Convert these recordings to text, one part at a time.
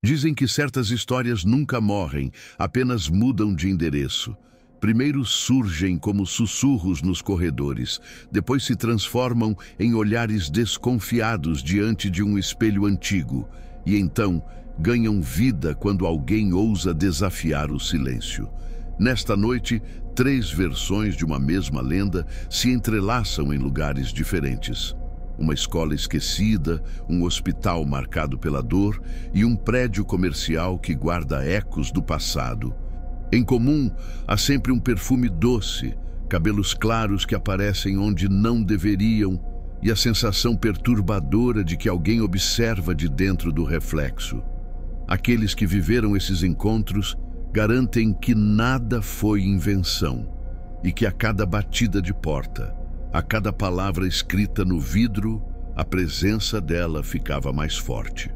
Dizem que certas histórias nunca morrem, apenas mudam de endereço. Primeiro surgem como sussurros nos corredores, depois se transformam em olhares desconfiados diante de um espelho antigo, e então ganham vida quando alguém ousa desafiar o silêncio. Nesta noite, 3 versões de uma mesma lenda se entrelaçam em lugares diferentes. Uma escola esquecida, um hospital marcado pela dor e um prédio comercial que guarda ecos do passado. Em comum, há sempre um perfume doce, cabelos claros que aparecem onde não deveriam e a sensação perturbadora de que alguém observa de dentro do reflexo. Aqueles que viveram esses encontros garantem que nada foi invenção e que a cada batida de porta, a cada palavra escrita no vidro, a presença dela ficava mais forte.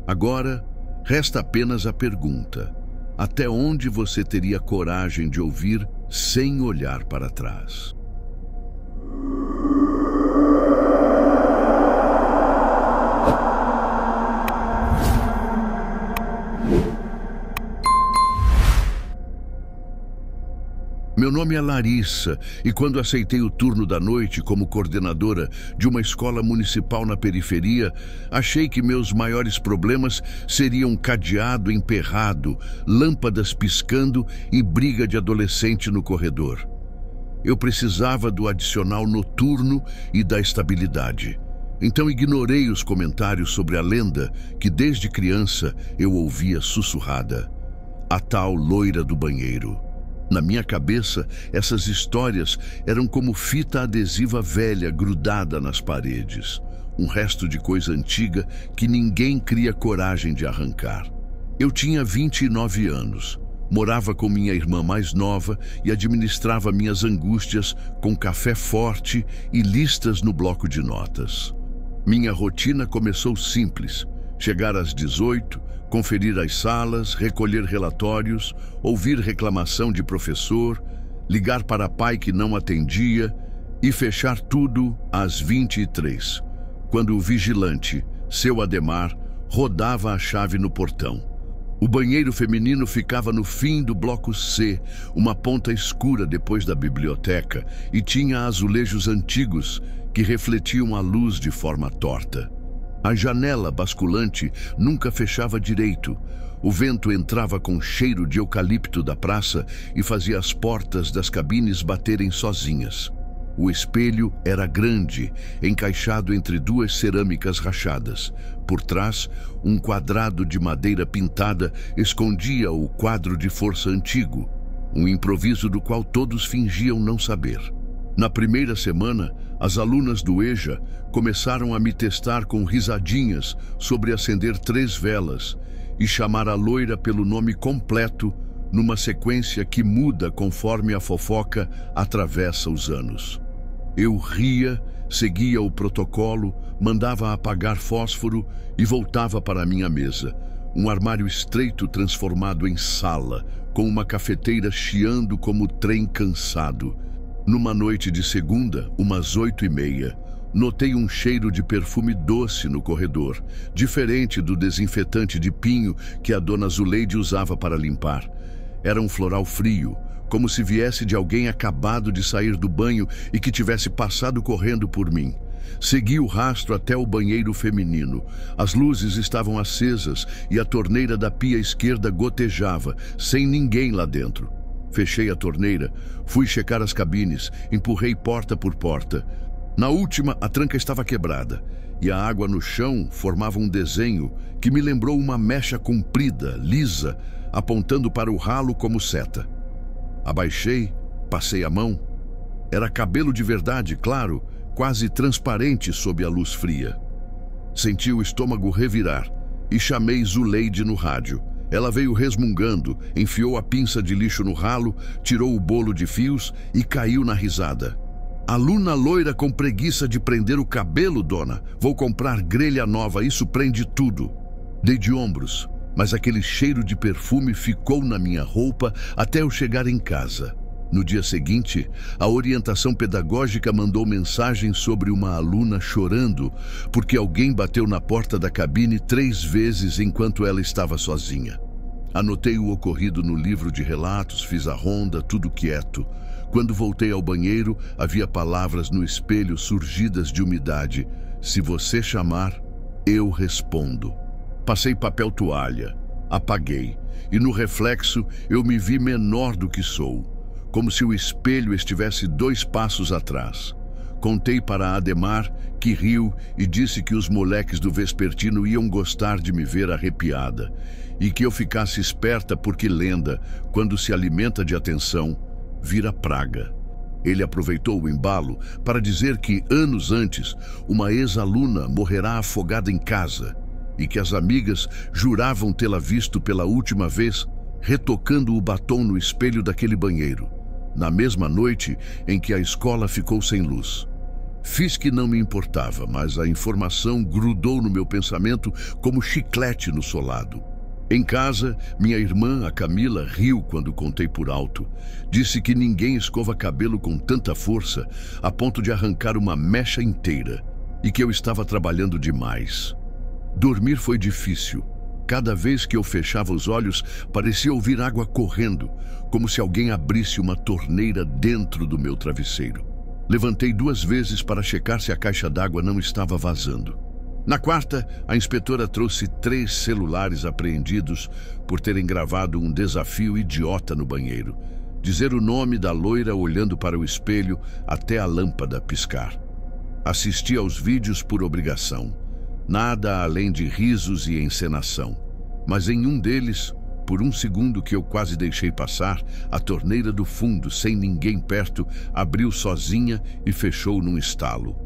Agora, resta apenas a pergunta: até onde você teria coragem de ouvir sem olhar para trás? Meu nome é Larissa e quando aceitei o turno da noite como coordenadora de uma escola municipal na periferia, achei que meus maiores problemas seriam cadeado emperrado, lâmpadas piscando e briga de adolescente no corredor. Eu precisava do adicional noturno e da estabilidade. Então ignorei os comentários sobre a lenda que desde criança eu ouvia sussurrada: a tal loira do banheiro. Na minha cabeça, essas histórias eram como fita adesiva velha grudada nas paredes. Um resto de coisa antiga que ninguém cria coragem de arrancar. Eu tinha 29 anos, morava com minha irmã mais nova e administrava minhas angústias com café forte e listas no bloco de notas. Minha rotina começou simples: chegar às 18, conferir as salas, recolher relatórios, ouvir reclamação de professor, ligar para pai que não atendia e fechar tudo às 23, quando o vigilante, seu Ademar, rodava a chave no portão. O banheiro feminino ficava no fim do bloco C, uma ponta escura depois da biblioteca, e tinha azulejos antigos que refletiam a luz de forma torta. A janela basculante nunca fechava direito. O vento entrava com cheiro de eucalipto da praça e fazia as portas das cabines baterem sozinhas. O espelho era grande, encaixado entre 2 cerâmicas rachadas. Por trás, um quadrado de madeira pintada escondia o quadro de força antigo, um improviso do qual todos fingiam não saber. Na primeira semana, as alunas do EJA começaram a me testar com risadinhas sobre acender 3 velas e chamar a loira pelo nome completo numa sequência que muda conforme a fofoca atravessa os anos. Eu ria, seguia o protocolo, mandava apagar fósforo e voltava para a minha mesa. Um armário estreito transformado em sala, com uma cafeteira chiando como trem cansado. Numa noite de segunda, umas 8h30, notei um cheiro de perfume doce no corredor, diferente do desinfetante de pinho que a dona Zuleide usava para limpar. Era um floral frio, como se viesse de alguém acabado de sair do banho e que tivesse passado correndo por mim. Segui o rastro até o banheiro feminino. As luzes estavam acesas e a torneira da pia esquerda gotejava, sem ninguém lá dentro. Fechei a torneira, fui checar as cabines, empurrei porta por porta. Na última, a tranca estava quebrada e a água no chão formava um desenho que me lembrou uma mecha comprida, lisa, apontando para o ralo como seta. Abaixei, passei a mão. Era cabelo de verdade, claro, quase transparente sob a luz fria. Senti o estômago revirar e chamei Zuleide no rádio. Ela veio resmungando, enfiou a pinça de lixo no ralo, tirou o bolo de fios e caiu na risada. Aluna loira com preguiça de prender o cabelo, dona. Vou comprar grelha nova, isso prende tudo. Dei de ombros, mas aquele cheiro de perfume ficou na minha roupa até eu chegar em casa. No dia seguinte, a orientação pedagógica mandou mensagem sobre uma aluna chorando porque alguém bateu na porta da cabine 3 vezes enquanto ela estava sozinha. Anotei o ocorrido no livro de relatos, fiz a ronda, tudo quieto. Quando voltei ao banheiro, havia palavras no espelho surgidas de umidade. Se você chamar, eu respondo. Passei papel toalha, apaguei, e no reflexo eu me vi menor do que sou, como se o espelho estivesse 2 passos atrás. Contei para Ademar, que riu e disse que os moleques do vespertino iam gostar de me ver arrepiada, e que eu ficasse esperta porque lenda, quando se alimenta de atenção, vira praga. Ele aproveitou o embalo para dizer que, anos antes, uma ex-aluna morrerá afogada em casa e que as amigas juravam tê-la visto pela última vez retocando o batom no espelho daquele banheiro, na mesma noite em que a escola ficou sem luz. Fiz que não me importava, mas a informação grudou no meu pensamento como chiclete no solado. Em casa, minha irmã, a Camila, riu quando contei por alto. Disse que ninguém escova cabelo com tanta força a ponto de arrancar uma mecha inteira e que eu estava trabalhando demais. Dormir foi difícil. Cada vez que eu fechava os olhos, parecia ouvir água correndo, como se alguém abrisse uma torneira dentro do meu travesseiro. Levantei 2 vezes para checar se a caixa d'água não estava vazando. Na quarta, a inspetora trouxe 3 celulares apreendidos por terem gravado um desafio idiota no banheiro. Dizer o nome da loira olhando para o espelho até a lâmpada piscar. Assisti aos vídeos por obrigação. Nada além de risos e encenação. Mas em um deles, por um segundo que eu quase deixei passar, a torneira do fundo, sem ninguém perto, abriu sozinha e fechou num estalo.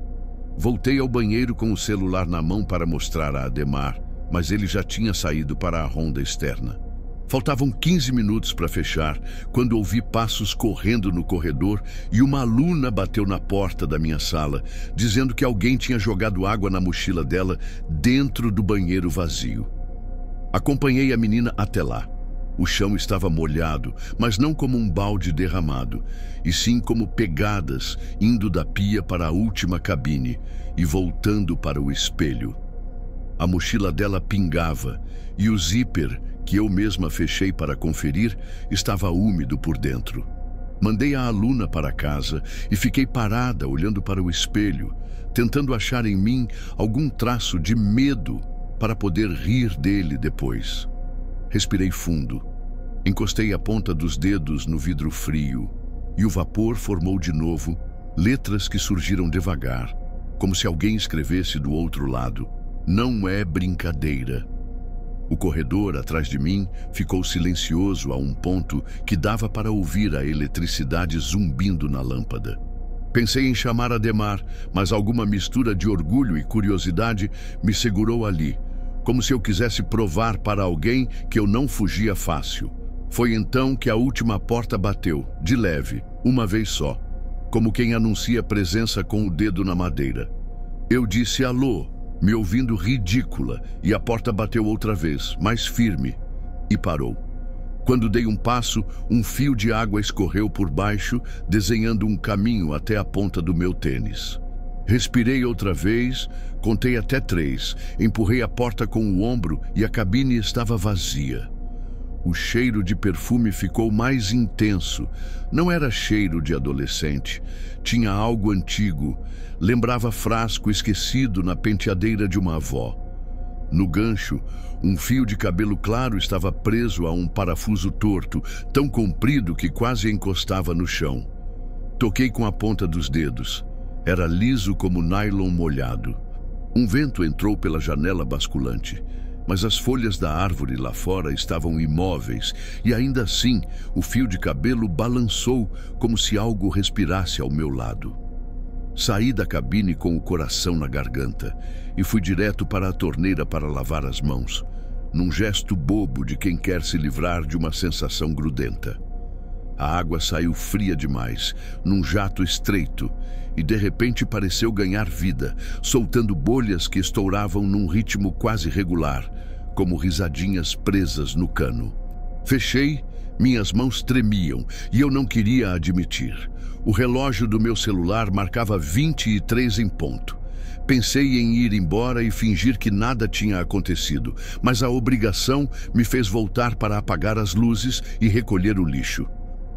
Voltei ao banheiro com o celular na mão para mostrar a Ademar, mas ele já tinha saído para a ronda externa. Faltavam 15 minutos para fechar, quando ouvi passos correndo no corredor e uma aluna bateu na porta da minha sala, dizendo que alguém tinha jogado água na mochila dela dentro do banheiro vazio. Acompanhei a menina até lá. O chão estava molhado, mas não como um balde derramado, e sim como pegadas indo da pia para a última cabine e voltando para o espelho. A mochila dela pingava e o zíper, que eu mesma fechei para conferir, estava úmido por dentro. Mandei a aluna para casa e fiquei parada olhando para o espelho, tentando achar em mim algum traço de medo para poder rir dele depois. Respirei fundo. Encostei a ponta dos dedos no vidro frio e o vapor formou de novo letras que surgiram devagar, como se alguém escrevesse do outro lado. Não é brincadeira. O corredor atrás de mim ficou silencioso a um ponto que dava para ouvir a eletricidade zumbindo na lâmpada. Pensei em chamar Ademar, mas alguma mistura de orgulho e curiosidade me segurou ali, como se eu quisesse provar para alguém que eu não fugia fácil. Foi então que a última porta bateu, de leve, uma vez só, como quem anuncia presença com o dedo na madeira. Eu disse alô, me ouvindo ridícula, e a porta bateu outra vez, mais firme, e parou. Quando dei um passo, um fio de água escorreu por baixo, desenhando um caminho até a ponta do meu tênis. Respirei outra vez, contei até 3, empurrei a porta com o ombro e a cabine estava vazia. O cheiro de perfume ficou mais intenso. Não era cheiro de adolescente. Tinha algo antigo. Lembrava frasco esquecido na penteadeira de uma avó. No gancho, um fio de cabelo claro estava preso a um parafuso torto, tão comprido que quase encostava no chão. Toquei com a ponta dos dedos. Era liso como nylon molhado. Um vento entrou pela janela basculante, mas as folhas da árvore lá fora estavam imóveis e ainda assim o fio de cabelo balançou como se algo respirasse ao meu lado. Saí da cabine com o coração na garganta e fui direto para a torneira para lavar as mãos, num gesto bobo de quem quer se livrar de uma sensação grudenta. A água saiu fria demais, num jato estreito, e de repente pareceu ganhar vida, soltando bolhas que estouravam num ritmo quase regular, como risadinhas presas no cano. Fechei, Minhas mãos tremiam e eu não queria admitir. O relógio do meu celular marcava 23 em ponto. Pensei em ir embora e fingir que nada tinha acontecido, mas a obrigação me fez voltar para apagar as luzes e recolher o lixo.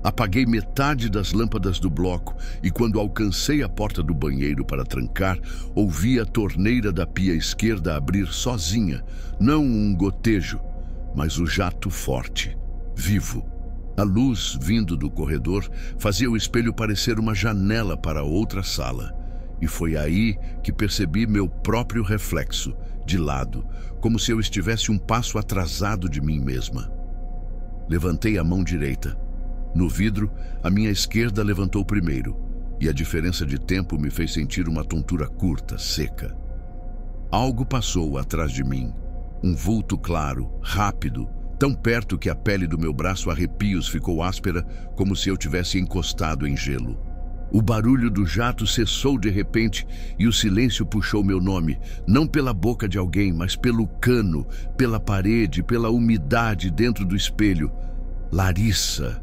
Apaguei metade das lâmpadas do bloco e quando alcancei a porta do banheiro para trancar, ouvi a torneira da pia esquerda abrir sozinha, não um gotejo, mas o jato forte, vivo. A luz vindo do corredor fazia o espelho parecer uma janela para outra sala. E foi aí que percebi meu próprio reflexo, de lado, como se eu estivesse um passo atrasado de mim mesma. Levantei a mão direita. No vidro, a minha esquerda levantou primeiro, e a diferença de tempo me fez sentir uma tontura curta, seca. Algo passou atrás de mim, um vulto claro, rápido, tão perto que a pele do meu braço a arrepios ficou áspera, como se eu tivesse encostado em gelo. O barulho do jato cessou de repente e o silêncio puxou meu nome, não pela boca de alguém, mas pelo cano, pela parede, pela umidade dentro do espelho. Larissa.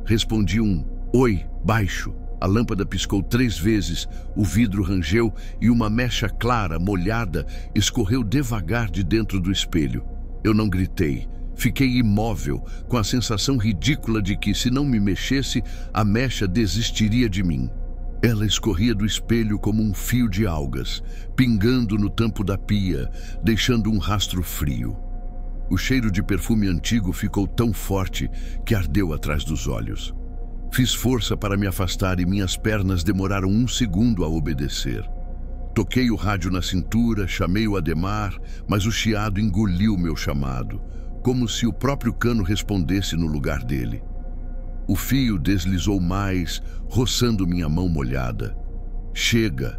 Respondi um oi baixo. A lâmpada piscou 3 vezes, o vidro rangeu e uma mecha clara, molhada, escorreu devagar de dentro do espelho. Eu não gritei. Fiquei imóvel, com a sensação ridícula de que, se não me mexesse, a mecha desistiria de mim. Ela escorria do espelho como um fio de algas, pingando no tampo da pia, deixando um rastro frio. O cheiro de perfume antigo ficou tão forte que ardeu atrás dos olhos. Fiz força para me afastar e minhas pernas demoraram 1 segundo a obedecer. Toquei o rádio na cintura, chamei o Ademar, mas o chiado engoliu meu chamado, como se o próprio cano respondesse no lugar dele. O fio deslizou mais, roçando minha mão molhada. Chega,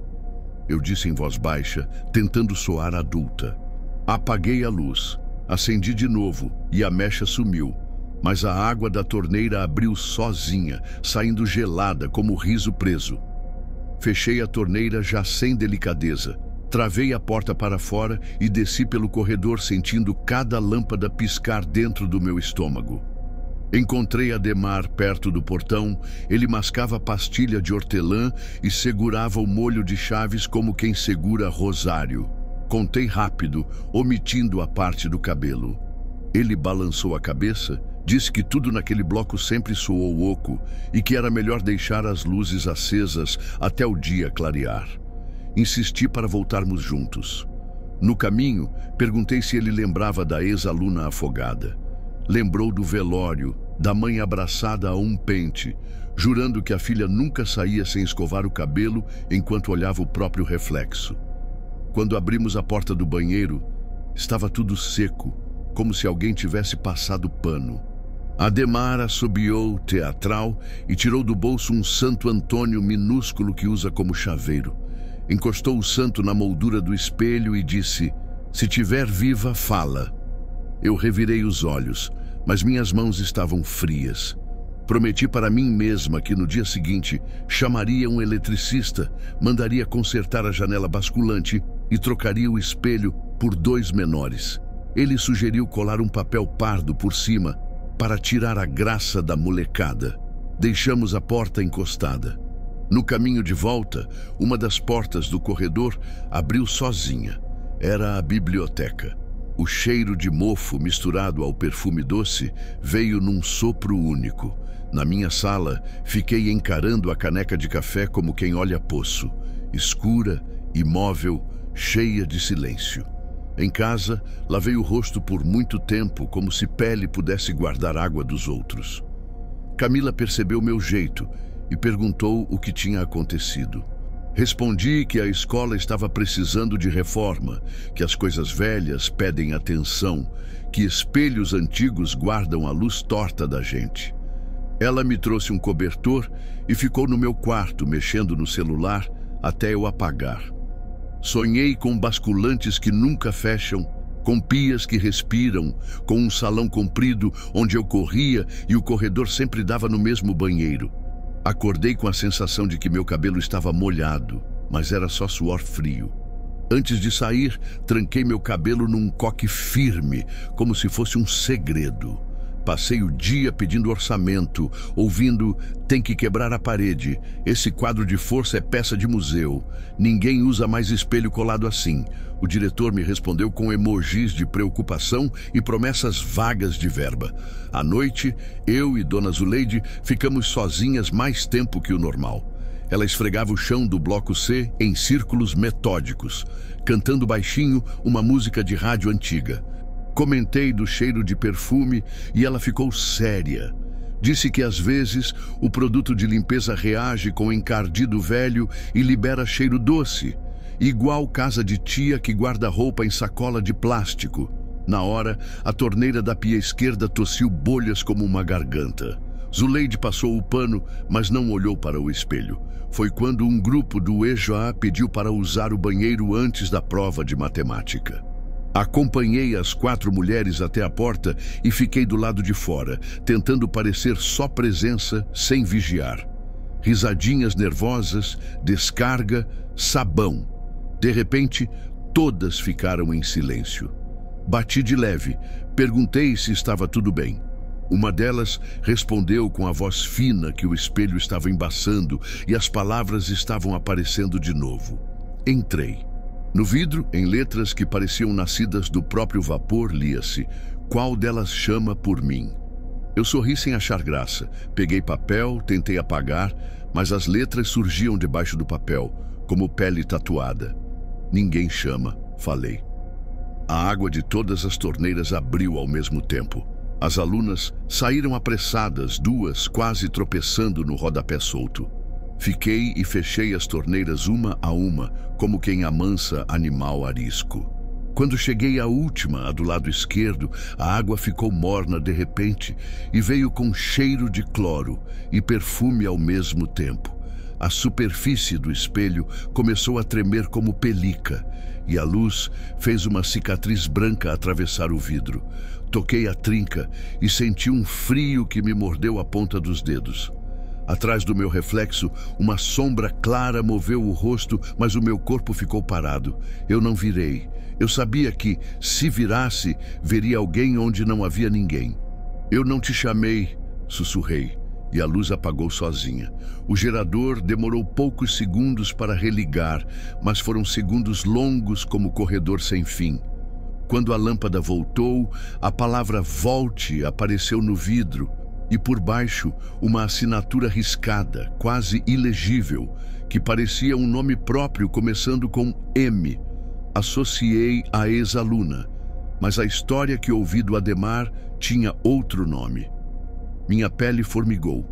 eu disse em voz baixa, tentando soar adulta. Apaguei a luz, acendi de novo e a mecha sumiu, mas a água da torneira abriu sozinha, saindo gelada como riso preso. Fechei a torneira já sem delicadeza. Travei a porta para fora e desci pelo corredor sentindo cada lâmpada piscar dentro do meu estômago. Encontrei Ademar perto do portão, ele mascava pastilha de hortelã e segurava o molho de chaves como quem segura rosário. Contei rápido, omitindo a parte do cabelo. Ele balançou a cabeça, disse que tudo naquele bloco sempre soou oco e que era melhor deixar as luzes acesas até o dia clarear. Insisti para voltarmos juntos. No caminho, perguntei se ele lembrava da ex-aluna afogada. Lembrou do velório, da mãe abraçada a um pente, jurando que a filha nunca saía sem escovar o cabelo enquanto olhava o próprio reflexo. Quando abrimos a porta do banheiro, estava tudo seco, como se alguém tivesse passado pano. Ademar assobiou, teatral, e tirou do bolso um Santo Antônio minúsculo que usa como chaveiro. Encostou o santo na moldura do espelho e disse: "Se tiver viva, fala." Eu revirei os olhos, mas minhas mãos estavam frias. Prometi para mim mesma que no dia seguinte chamaria um eletricista, mandaria consertar a janela basculante e trocaria o espelho por 2 menores. Ele sugeriu colar um papel pardo por cima para tirar a graça da molecada. Deixamos a porta encostada. No caminho de volta, uma das portas do corredor abriu sozinha. Era a biblioteca. O cheiro de mofo misturado ao perfume doce veio num sopro único. Na minha sala, fiquei encarando a caneca de café como quem olha poço, escura, imóvel, cheia de silêncio. Em casa, lavei o rosto por muito tempo, como se pele pudesse guardar água dos outros. Camila percebeu meu jeito e perguntou o que tinha acontecido. Respondi que a escola estava precisando de reforma, que as coisas velhas pedem atenção, que espelhos antigos guardam a luz torta da gente. Ela me trouxe um cobertor e ficou no meu quarto, mexendo no celular até eu apagar. Sonhei com basculantes que nunca fecham, com pias que respiram, com um salão comprido onde eu corria e o corredor sempre dava no mesmo banheiro. Acordei com a sensação de que meu cabelo estava molhado, mas era só suor frio. Antes de sair, tranquei meu cabelo num coque firme, como se fosse um segredo. Passei o dia pedindo orçamento, ouvindo "tem que quebrar a parede, esse quadro de força é peça de museu, ninguém usa mais espelho colado assim". O diretor me respondeu com emojis de preocupação e promessas vagas de verba. À noite, eu e Dona Zuleide ficamos sozinhas mais tempo que o normal. Ela esfregava o chão do bloco C em círculos metódicos, cantando baixinho uma música de rádio antiga. Comentei do cheiro de perfume e ela ficou séria. Disse que às vezes o produto de limpeza reage com encardido velho e libera cheiro doce, igual casa de tia que guarda roupa em sacola de plástico. Na hora, a torneira da pia esquerda tossiu bolhas como uma garganta. Zuleide passou o pano, mas não olhou para o espelho. Foi quando um grupo do EJA pediu para usar o banheiro antes da prova de matemática. Acompanhei as 4 mulheres até a porta e fiquei do lado de fora, tentando parecer só presença sem vigiar. Risadinhas nervosas, descarga, sabão. De repente, todas ficaram em silêncio. Bati de leve, perguntei se estava tudo bem. Uma delas respondeu com a voz fina que o espelho estava embaçando e as palavras estavam aparecendo de novo. Entrei. No vidro, em letras que pareciam nascidas do próprio vapor, lia-se: "Qual delas chama por mim?". Eu sorri sem achar graça. Peguei papel, tentei apagar, mas as letras surgiam debaixo do papel, como pele tatuada. "Ninguém chama", falei. A água de todas as torneiras abriu ao mesmo tempo. As alunas saíram apressadas, 2 quase tropeçando no rodapé solto. Fiquei e fechei as torneiras uma a uma, como quem amansa animal arisco. Quando cheguei à última, a do lado esquerdo, a água ficou morna de repente e veio com cheiro de cloro e perfume ao mesmo tempo. A superfície do espelho começou a tremer como pelica e a luz fez uma cicatriz branca atravessar o vidro. Toquei a trinca e senti um frio que me mordeu a ponta dos dedos. Atrás do meu reflexo, uma sombra clara moveu o rosto, mas o meu corpo ficou parado. Eu não virei. Eu sabia que, se virasse, veria alguém onde não havia ninguém. "Eu não te chamei", sussurrei, e a luz apagou sozinha. O gerador demorou poucos segundos para religar, mas foram segundos longos como corredor sem fim. Quando a lâmpada voltou, a palavra "volte" apareceu no vidro, e por baixo uma assinatura riscada, quase ilegível, que parecia um nome próprio começando com M. Associei a ex-aluna, mas a história que ouvi do Ademar tinha outro nome. Minha pele formigou.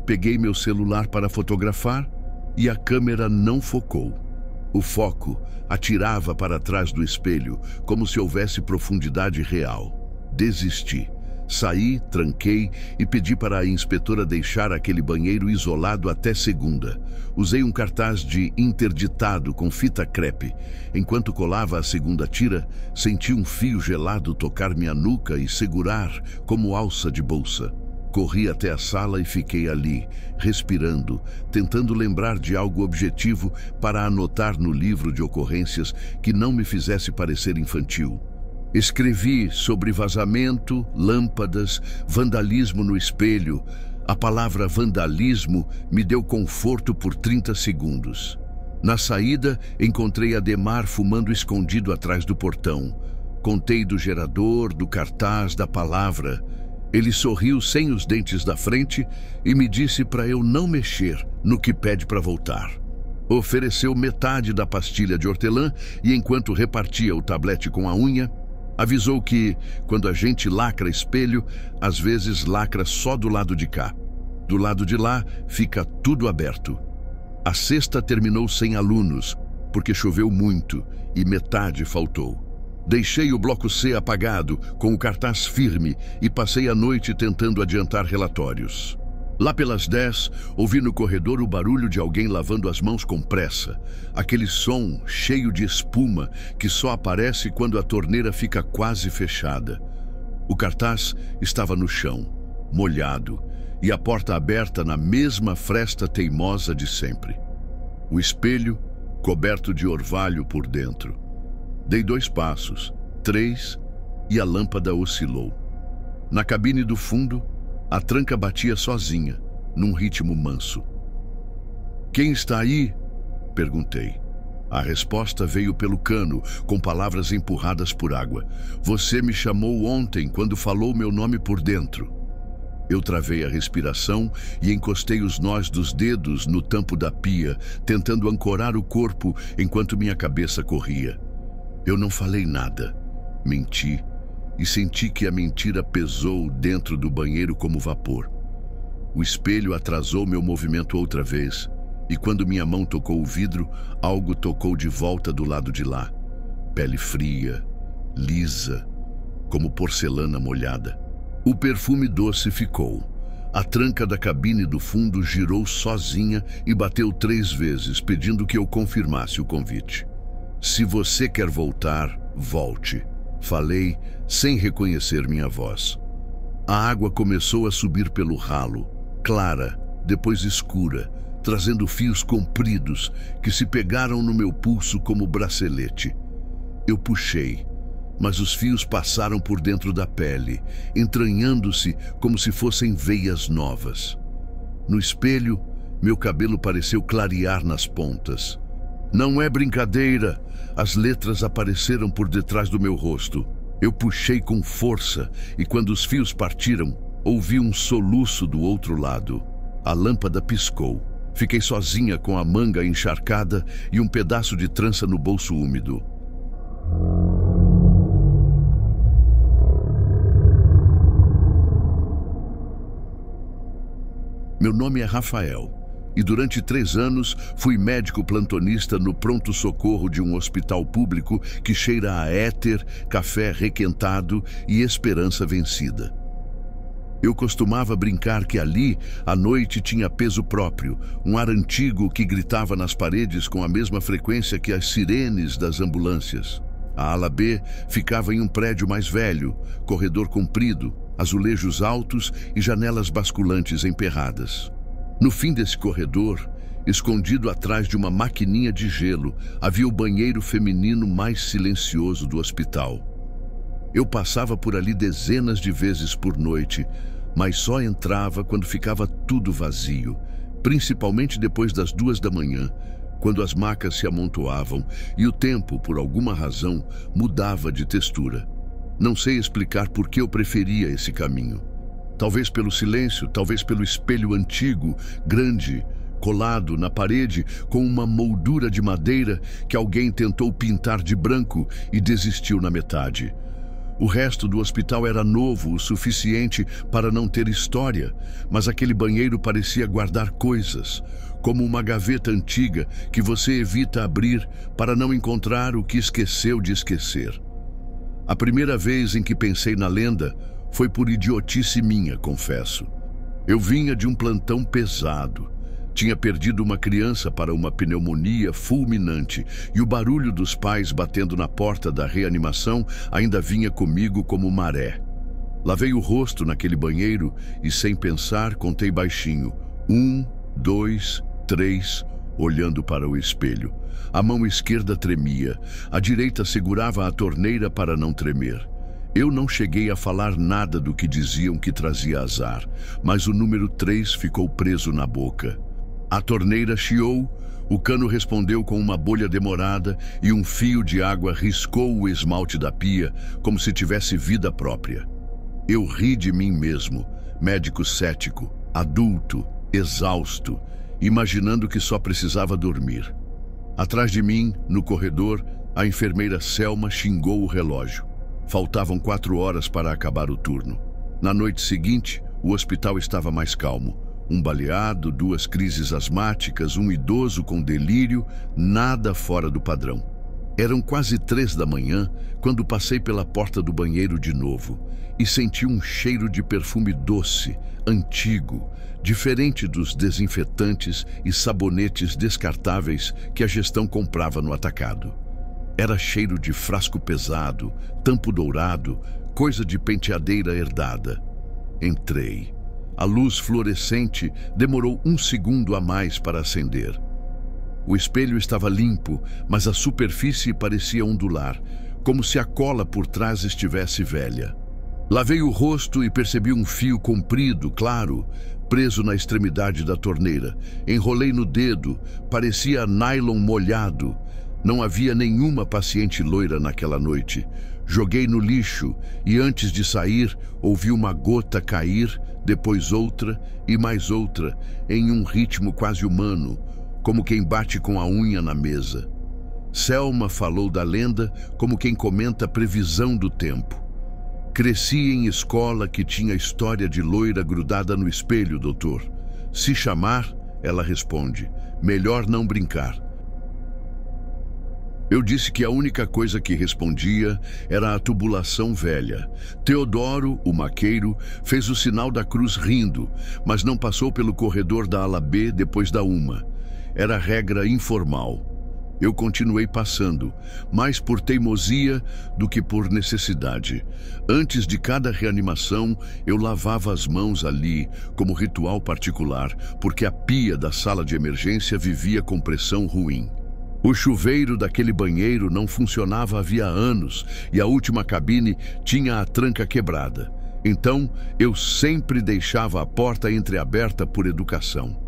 Peguei meu celular para fotografar e a câmera não focou. O foco atirava para trás do espelho, como se houvesse profundidade real. Desisti. Saí, tranquei e pedi para a inspetora deixar aquele banheiro isolado até segunda. Usei um cartaz de interditado com fita crepe. Enquanto colava a segunda tira, senti um fio gelado tocar minha nuca e segurar como alça de bolsa. Corri até a sala e fiquei ali, respirando, tentando lembrar de algo objetivo para anotar no livro de ocorrências que não me fizesse parecer infantil. Escrevi sobre vazamento, lâmpadas, vandalismo no espelho. A palavra vandalismo me deu conforto por 30 segundos. Na saída, encontrei Ademar fumando escondido atrás do portão. Contei do gerador, do cartaz, da palavra. Ele sorriu sem os dentes da frente e me disse para eu não mexer no que pede para voltar. Ofereceu metade da pastilha de hortelã e, enquanto repartia o tablete com a unha, avisou que, quando a gente lacra espelho, às vezes lacra só do lado de cá. Do lado de lá, fica tudo aberto. A sexta terminou sem alunos, porque choveu muito e metade faltou. Deixei o bloco C apagado, com o cartaz firme, e passei a noite tentando adiantar relatórios. Lá pelas 10, ouvi no corredor o barulho de alguém lavando as mãos com pressa. Aquele som cheio de espuma que só aparece quando a torneira fica quase fechada. O cartaz estava no chão, molhado, e a porta aberta na mesma fresta teimosa de sempre. O espelho coberto de orvalho por dentro. Dei 2 passos, 3, e a lâmpada oscilou. Na cabine do fundo, a tranca batia sozinha, num ritmo manso. "Quem está aí?" perguntei. A resposta veio pelo cano, com palavras empurradas por água. "Você me chamou ontem quando falou meu nome por dentro." Eu travei a respiração e encostei os nós dos dedos no tampo da pia, tentando ancorar o corpo enquanto minha cabeça corria. Eu não falei nada. Menti, e senti que a mentira pesou dentro do banheiro como vapor. O espelho atrasou meu movimento outra vez, e quando minha mão tocou o vidro, algo tocou de volta do lado de lá. Pele fria, lisa, como porcelana molhada. O perfume doce ficou. A tranca da cabine do fundo girou sozinha e bateu 3 vezes, pedindo que eu confirmasse o convite. "Se você quer voltar, volte", falei, sem reconhecer minha voz. A água começou a subir pelo ralo, clara, depois escura, trazendo fios compridos que se pegaram no meu pulso como bracelete. Eu puxei, mas os fios passaram por dentro da pele, entranhando-se como se fossem veias novas. No espelho, meu cabelo pareceu clarear nas pontas. "Não é brincadeira!" As letras apareceram por detrás do meu rosto. Eu puxei com força e quando os fios partiram, ouvi um soluço do outro lado. A lâmpada piscou. Fiquei sozinha com a manga encharcada e um pedaço de trança no bolso úmido. Meu nome é Rafael e durante 3 anos fui médico plantonista no pronto-socorro de um hospital público que cheira a éter, café requentado e esperança vencida. Eu costumava brincar que ali a noite tinha peso próprio, um ar antigo que gritava nas paredes com a mesma frequência que as sirenes das ambulâncias. A ala B ficava em um prédio mais velho, corredor comprido, azulejos altos e janelas basculantes emperradas. No fim desse corredor, escondido atrás de uma maquininha de gelo, havia o banheiro feminino mais silencioso do hospital. Eu passava por ali dezenas de vezes por noite, mas só entrava quando ficava tudo vazio, principalmente depois das 2 da manhã, quando as macas se amontoavam e o tempo, por alguma razão, mudava de textura. Não sei explicar por que eu preferia esse caminho. Talvez pelo silêncio, talvez pelo espelho antigo, grande, colado na parede com uma moldura de madeira que alguém tentou pintar de branco e desistiu na metade. O resto do hospital era novo o suficiente para não ter história, mas aquele banheiro parecia guardar coisas, como uma gaveta antiga que você evita abrir para não encontrar o que esqueceu de esquecer. A primeira vez em que pensei na lenda foi por idiotice minha, confesso. Eu vinha de um plantão pesado. Tinha perdido uma criança para uma pneumonia fulminante e o barulho dos pais batendo na porta da reanimação ainda vinha comigo como maré. Lavei o rosto naquele banheiro e, sem pensar, contei baixinho. 1, 2, 3, olhando para o espelho. A mão esquerda tremia, a direita segurava a torneira para não tremer. Eu não cheguei a falar nada do que diziam que trazia azar, mas o número 3 ficou preso na boca. A torneira chiou, o cano respondeu com uma bolha demorada e um fio de água riscou o esmalte da pia, como se tivesse vida própria. Eu ri de mim mesmo, médico cético, adulto, exausto, imaginando que só precisava dormir. Atrás de mim, no corredor, a enfermeira Selma xingou o relógio. Faltavam 4 horas para acabar o turno. Na noite seguinte, o hospital estava mais calmo. Um baleado, 2 crises asmáticas, um idoso com delírio, nada fora do padrão. Eram quase 3 da manhã quando passei pela porta do banheiro de novo e senti um cheiro de perfume doce, antigo, diferente dos desinfetantes e sabonetes descartáveis que a gestão comprava no atacado. Era cheiro de frasco pesado, tampo dourado, coisa de penteadeira herdada. Entrei. A luz fluorescente demorou 1 segundo a mais para acender. O espelho estava limpo, mas a superfície parecia ondular, como se a cola por trás estivesse velha. Lavei o rosto e percebi um fio comprido, claro, preso na extremidade da torneira. Enrolei no dedo, parecia nylon molhado. Não havia nenhuma paciente loira naquela noite. Joguei no lixo e antes de sair, ouvi uma gota cair, depois outra e mais outra, em um ritmo quase humano, como quem bate com a unha na mesa. Selma falou da lenda como quem comenta a previsão do tempo. Cresci em escola que tinha história de loira grudada no espelho, doutor. Se chamar, ela responde, melhor não brincar. Eu disse que a única coisa que respondia era a tubulação velha. Teodoro, o maqueiro, fez o sinal da cruz rindo, mas não passou pelo corredor da ala B depois da 1. Era regra informal. Eu continuei passando, mais por teimosia do que por necessidade. Antes de cada reanimação, eu lavava as mãos ali, como ritual particular, porque a pia da sala de emergência vivia com pressão ruim. O chuveiro daquele banheiro não funcionava havia anos e a última cabine tinha a tranca quebrada. Então, eu sempre deixava a porta entreaberta por educação.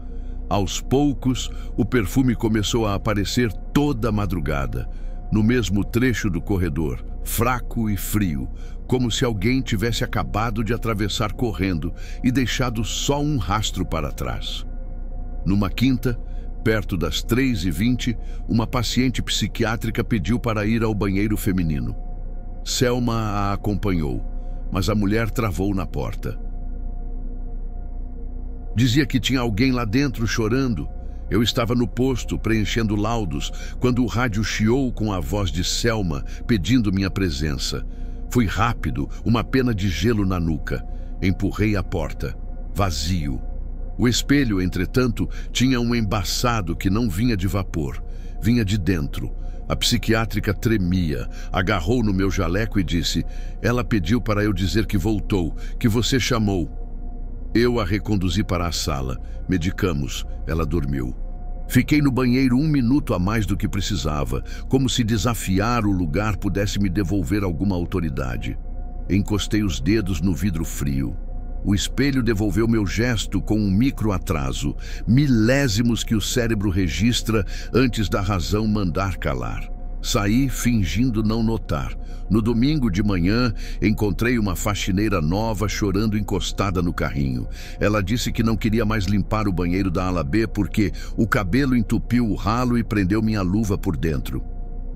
Aos poucos, o perfume começou a aparecer toda a madrugada, no mesmo trecho do corredor, fraco e frio, como se alguém tivesse acabado de atravessar correndo e deixado só um rastro para trás. Numa quinta, perto das 3h20, uma paciente psiquiátrica pediu para ir ao banheiro feminino. Selma a acompanhou, mas a mulher travou na porta. Dizia que tinha alguém lá dentro chorando. Eu estava no posto, preenchendo laudos, quando o rádio chiou com a voz de Selma, pedindo minha presença. Fui rápido, uma pena de gelo na nuca. Empurrei a porta. Vazio. O espelho, entretanto, tinha um embaçado que não vinha de vapor. Vinha de dentro. A psiquiátrica tremia, agarrou no meu jaleco e disse: ela pediu para eu dizer que voltou, que você chamou. Eu a reconduzi para a sala. Medicamos. Ela dormiu. Fiquei no banheiro 1 minuto a mais do que precisava, como se desafiar o lugar pudesse me devolver alguma autoridade. Encostei os dedos no vidro frio. O espelho devolveu meu gesto com um micro atraso, milésimos que o cérebro registra antes da razão mandar calar. Saí fingindo não notar. No domingo de manhã, encontrei uma faxineira nova chorando encostada no carrinho. Ela disse que não queria mais limpar o banheiro da ala B porque o cabelo entupiu o ralo e prendeu minha luva por dentro.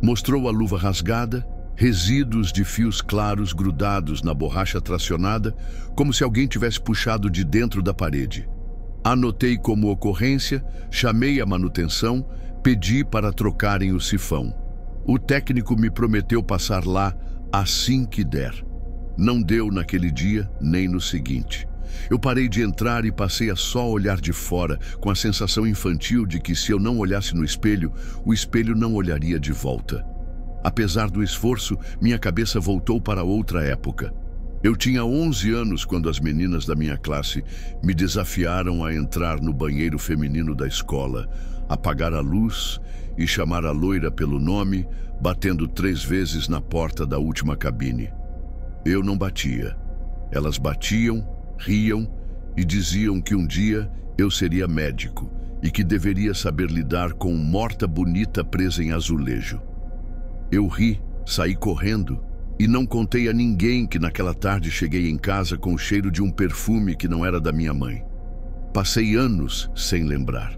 Mostrou a luva rasgada, resíduos de fios claros grudados na borracha tracionada, como se alguém tivesse puxado de dentro da parede. Anotei como ocorrência, chamei a manutenção, pedi para trocarem o sifão. O técnico me prometeu passar lá assim que der. Não deu naquele dia, nem no seguinte. Eu parei de entrar e passei a só olhar de fora, com a sensação infantil de que se eu não olhasse no espelho, o espelho não olharia de volta. Apesar do esforço, minha cabeça voltou para outra época. Eu tinha 11 anos quando as meninas da minha classe me desafiaram a entrar no banheiro feminino da escola, apagar a luz e chamar a loira pelo nome, batendo 3 vezes na porta da última cabine. Eu não batia. Elas batiam, riam e diziam que um dia eu seria médico e que deveria saber lidar com morta bonita presa em azulejo. Eu ri, saí correndo e não contei a ninguém que naquela tarde cheguei em casa com o cheiro de um perfume que não era da minha mãe. Passei anos sem lembrar.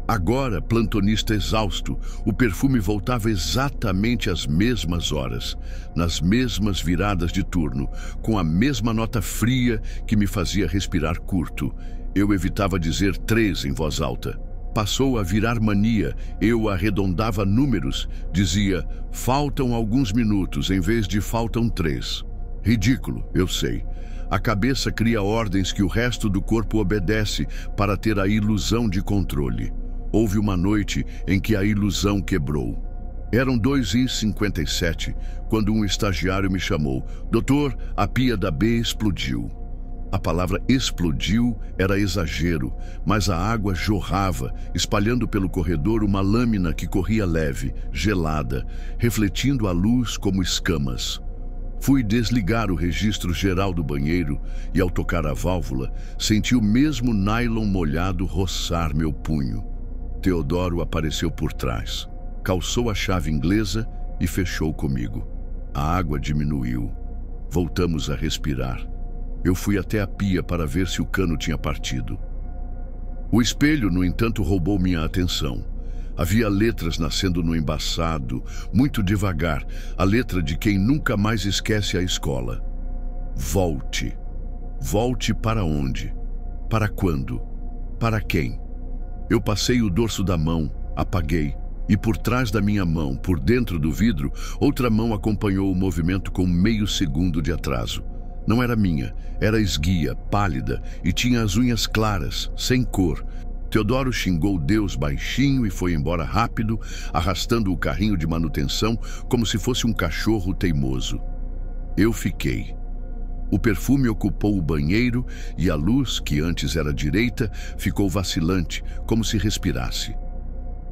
Agora, plantonista exausto, o perfume voltava exatamente às mesmas horas, nas mesmas viradas de turno, com a mesma nota fria que me fazia respirar curto. Eu evitava dizer 3 em voz alta. Passou a virar mania, eu arredondava números, dizia, faltam alguns minutos, em vez de faltam 3. Ridículo, eu sei. A cabeça cria ordens que o resto do corpo obedece para ter a ilusão de controle. Houve uma noite em que a ilusão quebrou. Eram 2h57, quando um estagiário me chamou. Doutor, a pia da B explodiu. A palavra explodiu era exagero, mas a água jorrava, espalhando pelo corredor uma lâmina que corria leve, gelada, refletindo a luz como escamas. Fui desligar o registro geral do banheiro e, ao tocar a válvula, senti o mesmo nylon molhado roçar meu punho. Teodoro apareceu por trás, calçou a chave inglesa e fechou comigo. A água diminuiu. Voltamos a respirar. Eu fui até a pia para ver se o cano tinha partido. O espelho, no entanto, roubou minha atenção. Havia letras nascendo no embaçado, muito devagar, a letra de quem nunca mais esquece a escola. Volte. Volte para onde? Para quando? Para quem? Eu passei o dorso da mão, apaguei, e por trás da minha mão, por dentro do vidro, outra mão acompanhou o movimento com meio segundo de atraso. Não era minha, era esguia, pálida, e tinha as unhas claras, sem cor. Teodoro xingou Deus baixinho e foi embora rápido, arrastando o carrinho de manutenção como se fosse um cachorro teimoso. Eu fiquei. O perfume ocupou o banheiro e a luz, que antes era direita, ficou vacilante, como se respirasse.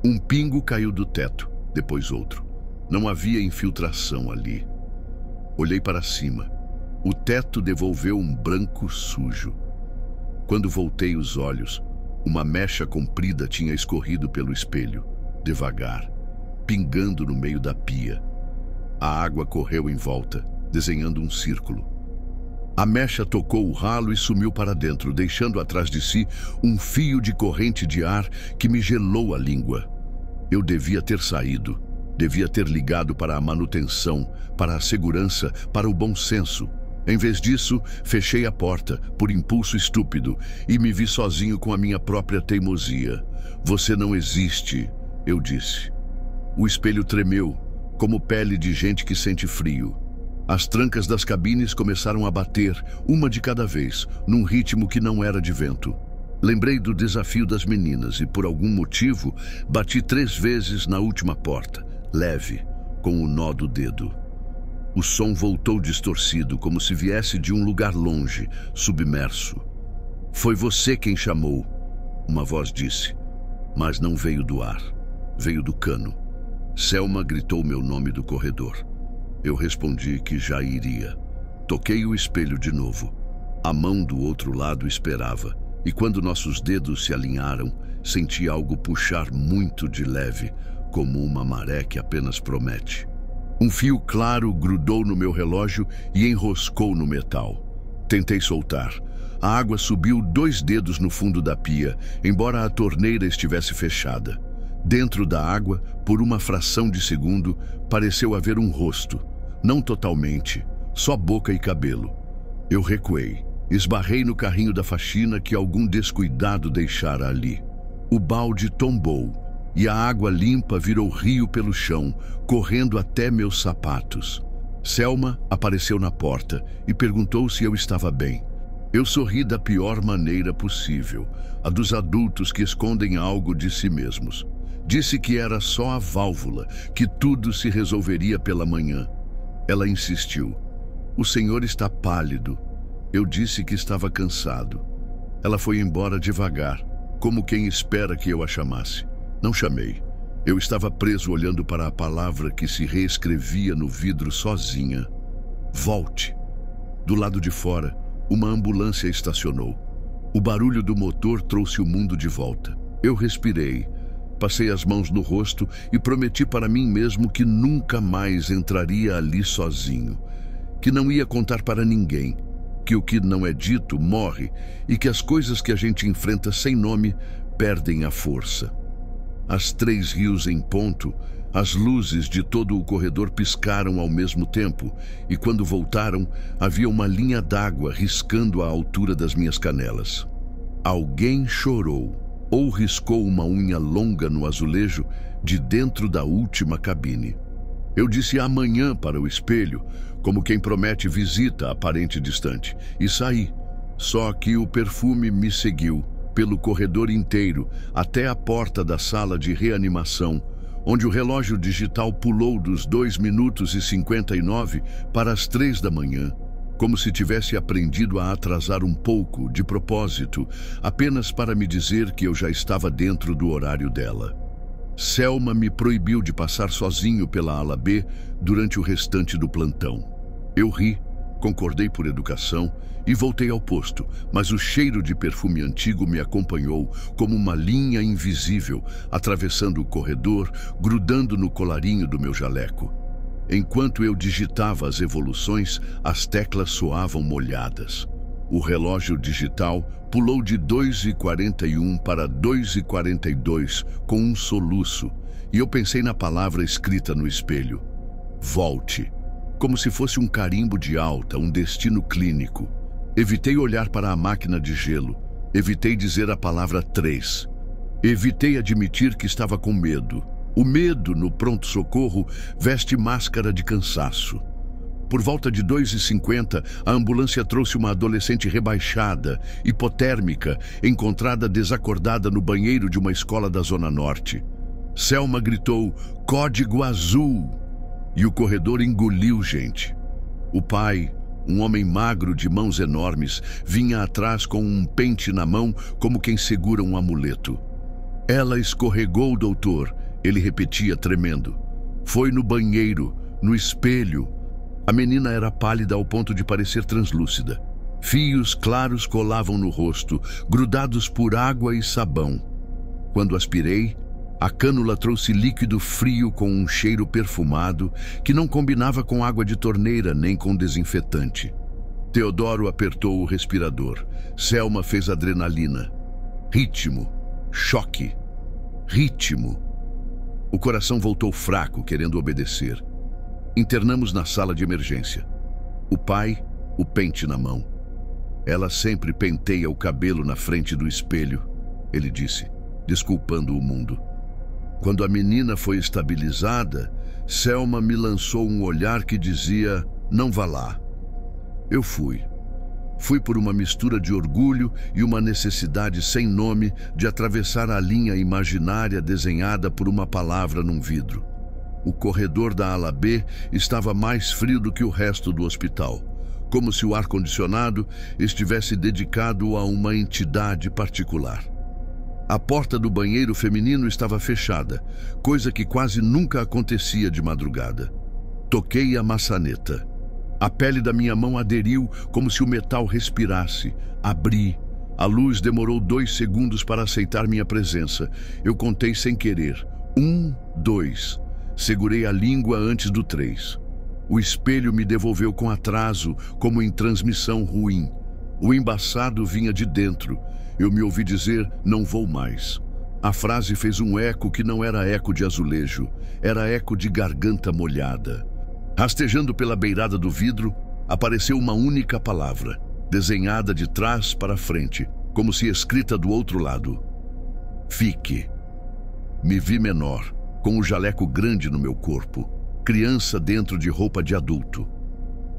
Um pingo caiu do teto, depois outro. Não havia infiltração ali. Olhei para cima. O teto devolveu um branco sujo. Quando voltei os olhos, uma mecha comprida tinha escorrido pelo espelho, devagar, pingando no meio da pia. A água correu em volta, desenhando um círculo. A mecha tocou o ralo e sumiu para dentro, deixando atrás de si um fio de corrente de ar que me gelou a língua. Eu devia ter saído, devia ter ligado para a manutenção, para a segurança, para o bom senso. Em vez disso, fechei a porta, por impulso estúpido, e me vi sozinho com a minha própria teimosia. Você não existe, eu disse. O espelho tremeu, como pele de gente que sente frio. As trancas das cabines começaram a bater, uma de cada vez, num ritmo que não era de vento. Lembrei do desafio das meninas e, por algum motivo, bati 3 vezes na última porta, leve, com o nó do dedo. O som voltou distorcido, como se viesse de um lugar longe, submerso. Foi você quem chamou, uma voz disse, mas não veio do ar, veio do cano. Selma gritou meu nome do corredor. Eu respondi que já iria. Toquei o espelho de novo. A mão do outro lado esperava, e quando nossos dedos se alinharam, senti algo puxar muito de leve, como uma maré que apenas promete. Um fio claro grudou no meu relógio e enroscou no metal. Tentei soltar. A água subiu 2 dedos no fundo da pia, embora a torneira estivesse fechada. Dentro da água, por uma fração de segundo, pareceu haver um rosto. Não totalmente, só boca e cabelo. Eu recuei. Esbarrei no carrinho da faxina que algum descuidado deixara ali. O balde tombou. E a água limpa virou rio pelo chão, correndo até meus sapatos. Selma apareceu na porta e perguntou se eu estava bem. Eu sorri da pior maneira possível, a dos adultos que escondem algo de si mesmos. Disse que era só a válvula, que tudo se resolveria pela manhã. Ela insistiu. O senhor está pálido. Eu disse que estava cansado. Ela foi embora devagar, como quem espera que eu a chamasse. Não chamei. Eu estava preso olhando para a palavra que se reescrevia no vidro sozinha. Volte. Do lado de fora, uma ambulância estacionou. O barulho do motor trouxe o mundo de volta. Eu respirei, passei as mãos no rosto e prometi para mim mesmo que nunca mais entraria ali sozinho, que não ia contar para ninguém, que o que não é dito morre e que as coisas que a gente enfrenta sem nome perdem a força. Às 3 rios em ponto, as luzes de todo o corredor piscaram ao mesmo tempo e quando voltaram, havia uma linha d'água riscando a altura das minhas canelas. Alguém chorou ou riscou uma unha longa no azulejo de dentro da última cabine. Eu disse amanhã para o espelho, como quem promete visita a parente distante, e saí. Só que o perfume me seguiu pelo corredor inteiro até a porta da sala de reanimação, onde o relógio digital pulou dos 2 minutos e 59 para as 3 da manhã, como se tivesse aprendido a atrasar um pouco, de propósito, apenas para me dizer que eu já estava dentro do horário dela. Selma me proibiu de passar sozinho pela ala B durante o restante do plantão. Eu ri, concordei por educação e voltei ao posto, mas o cheiro de perfume antigo me acompanhou como uma linha invisível, atravessando o corredor, grudando no colarinho do meu jaleco. Enquanto eu digitava as evoluções, as teclas soavam molhadas. O relógio digital pulou de 2h41 para 2h42 com um soluço, e eu pensei na palavra escrita no espelho. Volte. Como se fosse um carimbo de alta, um destino clínico. Evitei olhar para a máquina de gelo. Evitei dizer a palavra 3. Evitei admitir que estava com medo. O medo, no pronto-socorro, veste máscara de cansaço. Por volta de 2h50, a ambulância trouxe uma adolescente rebaixada, hipotérmica, encontrada desacordada no banheiro de uma escola da Zona Norte. Selma gritou, "Código azul!" E o corredor engoliu gente. O pai, um homem magro de mãos enormes, vinha atrás com um pente na mão como quem segura um amuleto. "Ela escorregou, doutor", ele repetia tremendo. "Foi no banheiro, no espelho." A menina era pálida ao ponto de parecer translúcida. Fios claros colavam no rosto, grudados por água e sabão. Quando aspirei, a cânula trouxe líquido frio com um cheiro perfumado que não combinava com água de torneira nem com desinfetante. Teodoro apertou o respirador. Selma fez adrenalina. Ritmo. Choque. Ritmo. O coração voltou fraco, querendo obedecer. Internamos na sala de emergência. O pai, o pente na mão. "Ela sempre penteia o cabelo na frente do espelho", ele disse, desculpando o mundo. Quando a menina foi estabilizada, Selma me lançou um olhar que dizia, "Não vá lá." Eu fui. Fui por uma mistura de orgulho e uma necessidade sem nome de atravessar a linha imaginária desenhada por uma palavra num vidro. O corredor da ala B estava mais frio do que o resto do hospital, como se o ar-condicionado estivesse dedicado a uma entidade particular. A porta do banheiro feminino estava fechada, coisa que quase nunca acontecia de madrugada. Toquei a maçaneta. A pele da minha mão aderiu como se o metal respirasse. Abri. A luz demorou 2 segundos para aceitar minha presença. Eu contei sem querer. 1, 2. Segurei a língua antes do 3. O espelho me devolveu com atraso, como em transmissão ruim. O embaçado vinha de dentro. Eu me ouvi dizer, "Não vou mais." A frase fez um eco que não era eco de azulejo, era eco de garganta molhada. Rastejando pela beirada do vidro, apareceu uma única palavra, desenhada de trás para frente, como se escrita do outro lado. "Fique." Me vi menor, com o jaleco grande no meu corpo, criança dentro de roupa de adulto.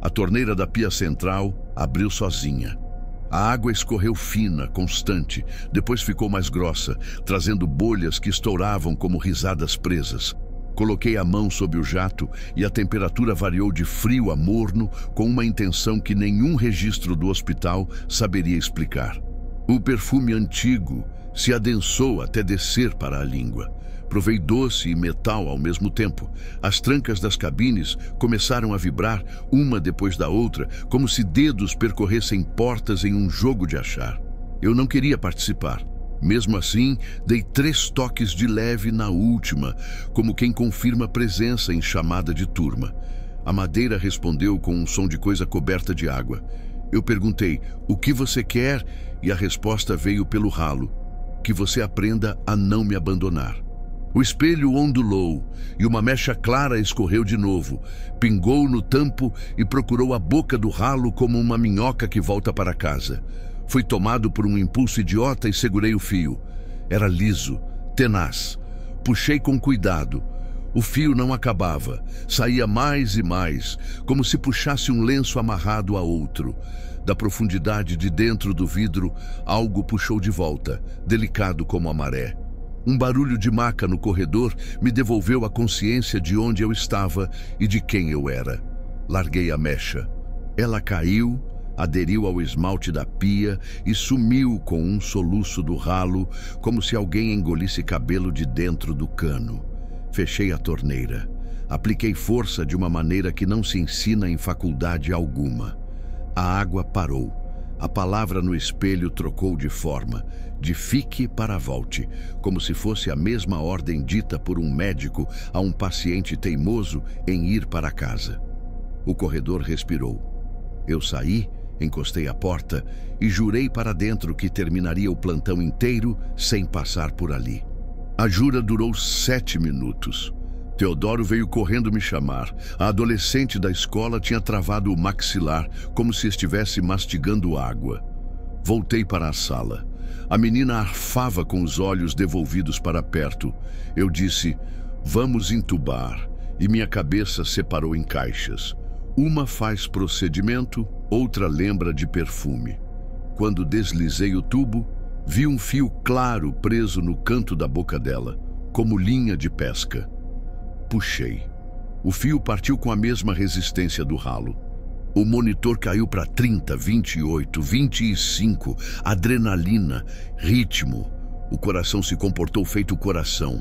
A torneira da pia central abriu sozinha. A água escorreu fina, constante, depois ficou mais grossa, trazendo bolhas que estouravam como risadas presas. Coloquei a mão sob o jato e a temperatura variou de frio a morno com uma intenção que nenhum registro do hospital saberia explicar. O perfume antigo se adensou até descer para a língua. Provei doce e metal ao mesmo tempo. As trancas das cabines começaram a vibrar, uma depois da outra, como se dedos percorressem portas em um jogo de achar. Eu não queria participar. Mesmo assim, dei 3 toques de leve na última, como quem confirma presença em chamada de turma. A madeira respondeu com um som de coisa coberta de água. Eu perguntei, "O que você quer?" E a resposta veio pelo ralo. "Que você aprenda a não me abandonar." O espelho ondulou e uma mecha clara escorreu de novo, pingou no tampo e procurou a boca do ralo como uma minhoca que volta para casa. Fui tomado por um impulso idiota e segurei o fio. Era liso, tenaz. Puxei com cuidado. O fio não acabava, saía mais e mais, como se puxasse um lenço amarrado a outro. Da profundidade de dentro do vidro, algo puxou de volta, delicado como a maré. Um barulho de maca no corredor me devolveu a consciência de onde eu estava e de quem eu era. Larguei a mecha. Ela caiu, aderiu ao esmalte da pia e sumiu com um soluço do ralo, como se alguém engolisse cabelo de dentro do cano. Fechei a torneira. Apliquei força de uma maneira que não se ensina em faculdade alguma. A água parou. A palavra no espelho trocou de forma, de fique para volte, como se fosse a mesma ordem dita por um médico a um paciente teimoso em ir para casa. O corredor respirou. Eu saí, encostei a porta e jurei para dentro que terminaria o plantão inteiro sem passar por ali. A jura durou 7 minutos. Teodoro veio correndo me chamar. A adolescente da escola tinha travado o maxilar, como se estivesse mastigando água. Voltei para a sala. A menina arfava com os olhos devolvidos para perto. Eu disse, vamos entubar, e minha cabeça separou em caixas. Uma faz procedimento, outra lembra de perfume. Quando deslizei o tubo, vi um fio claro preso no canto da boca dela, como linha de pesca. Puxei. O fio partiu com a mesma resistência do ralo. O monitor caiu para 30, 28, 25. Adrenalina, ritmo. O coração se comportou feito coração.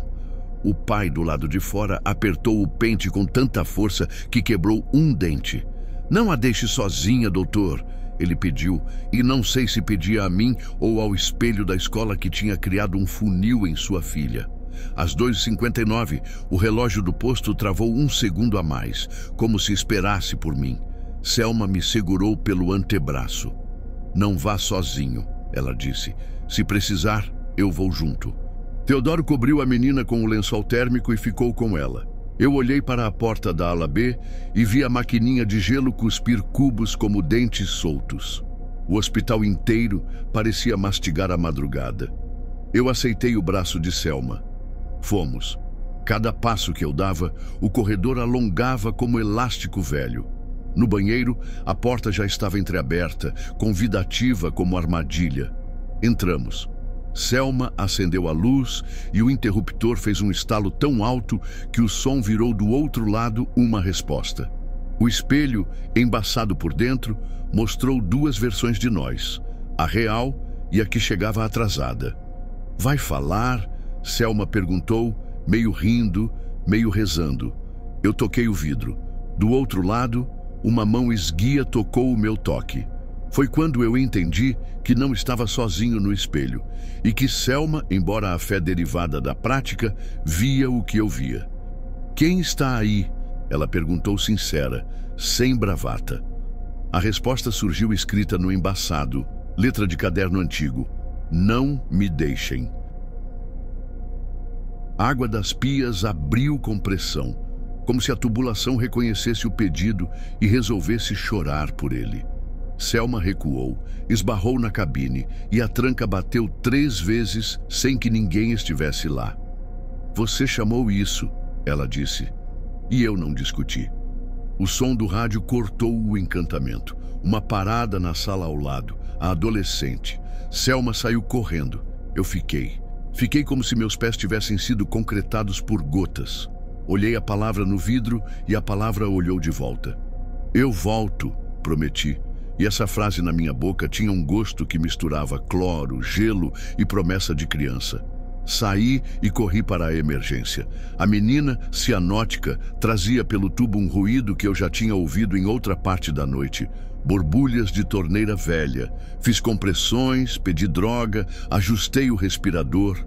O pai do lado de fora apertou o pente com tanta força que quebrou um dente. Não a deixe sozinha, doutor, ele pediu, e não sei se pedia a mim ou ao espelho da escola que tinha criado um funil em sua filha. Às 2h59, o relógio do posto travou 1 segundo a mais, como se esperasse por mim. Selma me segurou pelo antebraço. Não vá sozinho, ela disse. Se precisar, eu vou junto. Teodoro cobriu a menina com o lençol térmico e ficou com ela. Eu olhei para a porta da ala B e vi a maquininha de gelo cuspir cubos como dentes soltos. O hospital inteiro parecia mastigar a madrugada. Eu aceitei o braço de Selma. Fomos. Cada passo que eu dava, o corredor alongava como elástico velho. No banheiro, a porta já estava entreaberta, convidativa como armadilha. Entramos. Selma acendeu a luz e o interruptor fez um estalo tão alto que o som virou do outro lado uma resposta. O espelho, embaçado por dentro, mostrou 2 versões de nós, a real e a que chegava atrasada. Vai falar? Selma perguntou, meio rindo, meio rezando. Eu toquei o vidro. Do outro lado, uma mão esguia tocou o meu toque. Foi quando eu entendi que não estava sozinho no espelho e que Selma, embora a fé derivada da prática, via o que eu via. Quem está aí? Ela perguntou sincera, sem bravata. A resposta surgiu escrita no embaçado, letra de caderno antigo. Não me deixem. A água das pias abriu com pressão, como se a tubulação reconhecesse o pedido e resolvesse chorar por ele. Selma recuou, esbarrou na cabine e a tranca bateu 3 vezes sem que ninguém estivesse lá. Você chamou isso, ela disse, e eu não discuti. O som do rádio cortou o encantamento. Uma parada na sala ao lado, a adolescente. Selma saiu correndo. Eu fiquei. Fiquei como se meus pés tivessem sido concretados por gotas. Olhei a palavra no vidro e a palavra olhou de volta. Eu volto, prometi. E essa frase na minha boca tinha um gosto que misturava cloro, gelo e promessa de criança. Saí e corri para a emergência. A menina, cianótica, trazia pelo tubo um ruído que eu já tinha ouvido em outra parte da noite. Borbulhas de torneira velha. Fiz compressões, pedi droga, ajustei o respirador.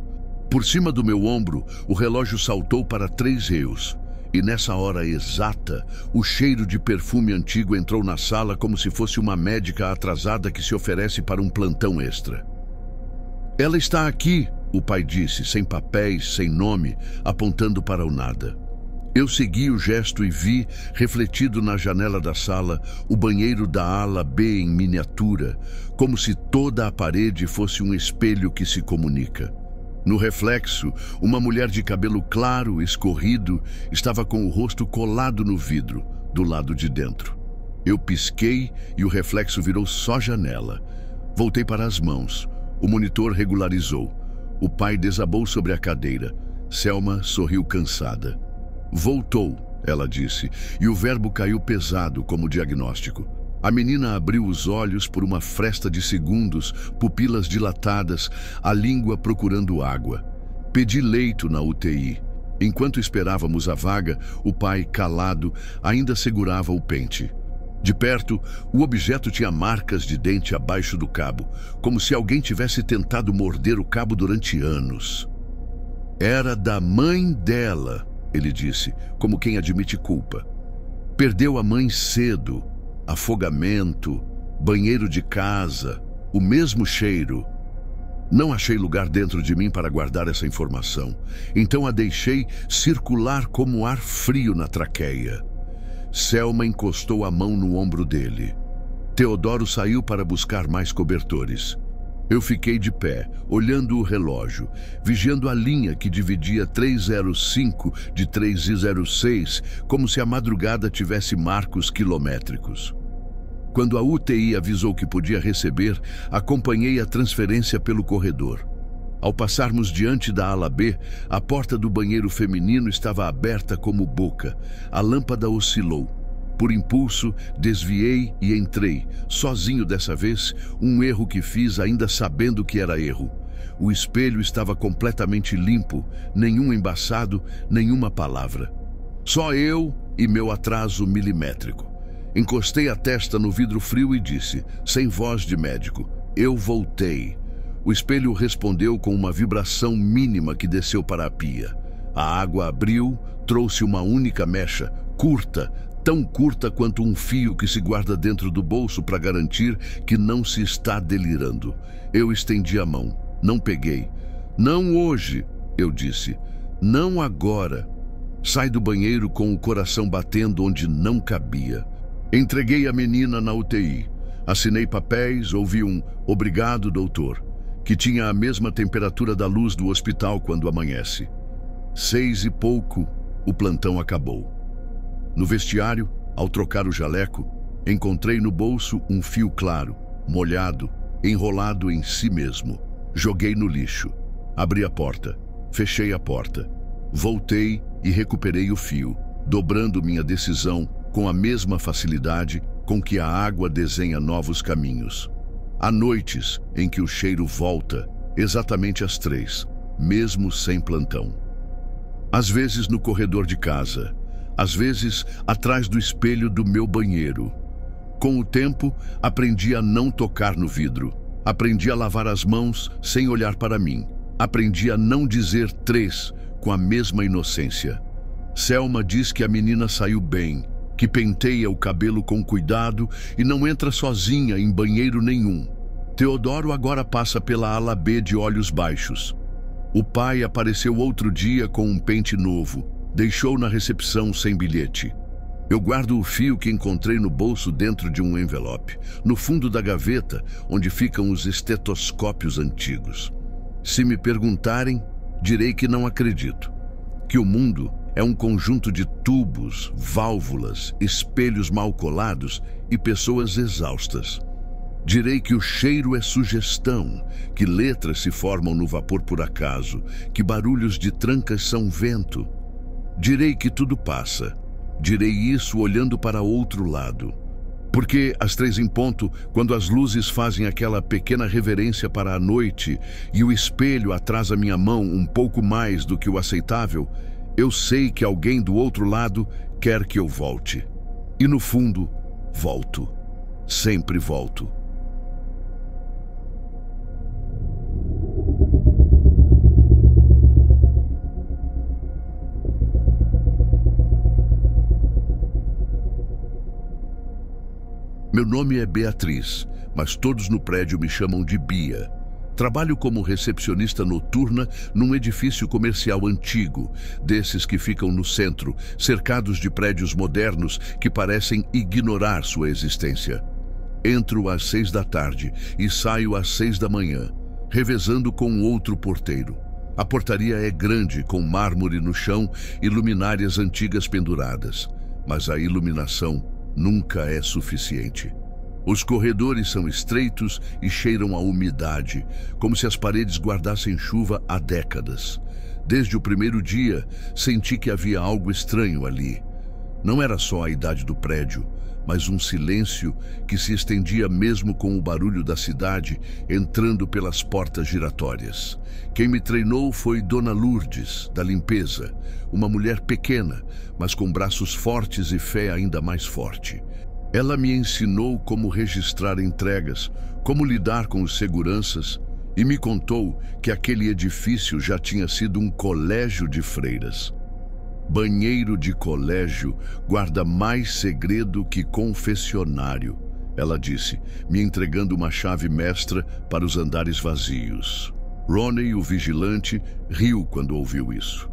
Por cima do meu ombro, o relógio saltou para 3 reus. E nessa hora exata, o cheiro de perfume antigo entrou na sala como se fosse uma médica atrasada que se oferece para um plantão extra. Ela está aqui, o pai disse, sem papéis, sem nome, apontando para o nada. Eu segui o gesto e vi, refletido na janela da sala, o banheiro da ala B em miniatura, como se toda a parede fosse um espelho que se comunica. No reflexo, uma mulher de cabelo claro, escorrido, estava com o rosto colado no vidro, do lado de dentro. Eu pisquei e o reflexo virou só janela. Voltei para as mãos. O monitor regularizou. O pai desabou sobre a cadeira. Selma sorriu cansada. Voltou, ela disse, e o verbo caiu pesado como diagnóstico. A menina abriu os olhos por uma fresta de segundos, pupilas dilatadas, a língua procurando água. Pedi leito na UTI. Enquanto esperávamos a vaga, o pai, calado, ainda segurava o pente. De perto, o objeto tinha marcas de dente abaixo do cabo, como se alguém tivesse tentado morder o cabo durante anos. Era da mãe dela, ele disse, como quem admite culpa. Perdeu a mãe cedo, afogamento, banheiro de casa, o mesmo cheiro. Não achei lugar dentro de mim para guardar essa informação, então a deixei circular como ar frio na traqueia. Selma encostou a mão no ombro dele. Teodoro saiu para buscar mais cobertores. Eu fiquei de pé, olhando o relógio, vigiando a linha que dividia 305 de 306, como se a madrugada tivesse marcos quilométricos. Quando a UTI avisou que podia receber, acompanhei a transferência pelo corredor. Ao passarmos diante da ala B, a porta do banheiro feminino estava aberta como boca. A lâmpada oscilou. Por impulso, desviei e entrei, sozinho dessa vez, um erro que fiz ainda sabendo que era erro. O espelho estava completamente limpo, nenhum embaçado, nenhuma palavra. Só eu e meu atraso milimétrico. Encostei a testa no vidro frio e disse, sem voz de médico, eu voltei. O espelho respondeu com uma vibração mínima que desceu para a pia. A água abriu, trouxe uma única mecha, curta, tão curta quanto um fio que se guarda dentro do bolso para garantir que não se está delirando. Eu estendi a mão. Não peguei. Não hoje, eu disse. Não agora. Sai do banheiro com o coração batendo onde não cabia. Entreguei a menina na UTI. Assinei papéis, ouvi um "Obrigado, doutor", que tinha a mesma temperatura da luz do hospital quando amanhece. 6 e pouco, o plantão acabou. No vestiário, ao trocar o jaleco, encontrei no bolso um fio claro, molhado, enrolado em si mesmo. Joguei no lixo. Abri a porta. Fechei a porta. Voltei e recuperei o fio, dobrando minha decisão com a mesma facilidade com que a água desenha novos caminhos. Há noites em que o cheiro volta, exatamente às 3, mesmo sem plantão. Às vezes no corredor de casa, às vezes atrás do espelho do meu banheiro. Com o tempo, aprendi a não tocar no vidro. Aprendi a lavar as mãos sem olhar para mim. Aprendi a não dizer 3 com a mesma inocência. Selma diz que a menina saiu bem, que penteia o cabelo com cuidado e não entra sozinha em banheiro nenhum. Teodoro agora passa pela ala B de olhos baixos. O pai apareceu outro dia com um pente novo. Deixou na recepção sem bilhete. Eu guardo o fio que encontrei no bolso dentro de um envelope, no fundo da gaveta, onde ficam os estetoscópios antigos. Se me perguntarem, direi que não acredito. Que o mundo é um conjunto de tubos, válvulas, espelhos mal colados e pessoas exaustas. Direi que o cheiro é sugestão, que letras se formam no vapor por acaso, que barulhos de trancas são vento. Direi que tudo passa. Direi isso olhando para outro lado. Porque às 3 em ponto, quando as luzes fazem aquela pequena reverência para a noite e o espelho atrasa minha mão um pouco mais do que o aceitável, eu sei que alguém do outro lado quer que eu volte. E no fundo, volto. Sempre volto. Meu nome é Beatriz, mas todos no prédio me chamam de Bia. Trabalho como recepcionista noturna num edifício comercial antigo, desses que ficam no centro, cercados de prédios modernos que parecem ignorar sua existência. Entro às 6 da tarde e saio às 6 da manhã, revezando com outro porteiro. A portaria é grande, com mármore no chão e luminárias antigas penduradas, mas a iluminação nunca é suficiente. Os corredores são estreitos e cheiram a umidade, como se as paredes guardassem chuva há décadas. Desde o primeiro dia, senti que havia algo estranho ali. Não era só a idade do prédio, mas um silêncio que se estendia mesmo com o barulho da cidade entrando pelas portas giratórias. Quem me treinou foi Dona Lourdes, da limpeza, uma mulher pequena, mas com braços fortes e fé ainda mais forte. Ela me ensinou como registrar entregas, como lidar com os seguranças e me contou que aquele edifício já tinha sido um colégio de freiras. Banheiro de colégio guarda mais segredo que confessionário, ela disse, me entregando uma chave mestra para os andares vazios. Ronnie, o vigilante, riu quando ouviu isso.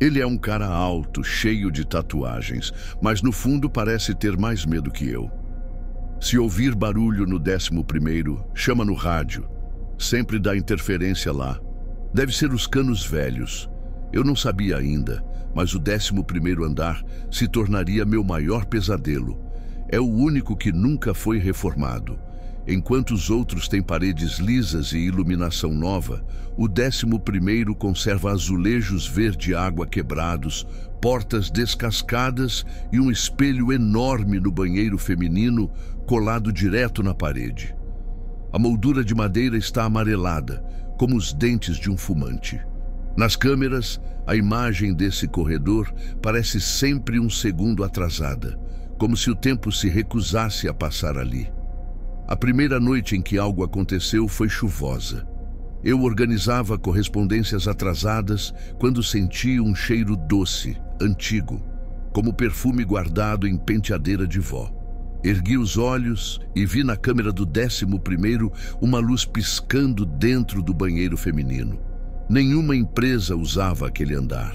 Ele é um cara alto, cheio de tatuagens, mas no fundo parece ter mais medo que eu. Se ouvir barulho no 11º, chama no rádio. Sempre dá interferência lá. Deve ser os canos velhos. Eu não sabia ainda, mas o 11º andar se tornaria meu maior pesadelo. É o único que nunca foi reformado. Enquanto os outros têm paredes lisas e iluminação nova, o 11º conserva azulejos verde-água quebrados, portas descascadas e um espelho enorme no banheiro feminino colado direto na parede. A moldura de madeira está amarelada, como os dentes de um fumante. Nas câmeras, a imagem desse corredor parece sempre um segundo atrasada, como se o tempo se recusasse a passar ali. A primeira noite em que algo aconteceu foi chuvosa. Eu organizava correspondências atrasadas quando senti um cheiro doce, antigo, como perfume guardado em penteadeira de vó. Ergui os olhos e vi na câmera do 11º uma luz piscando dentro do banheiro feminino. Nenhuma empresa usava aquele andar.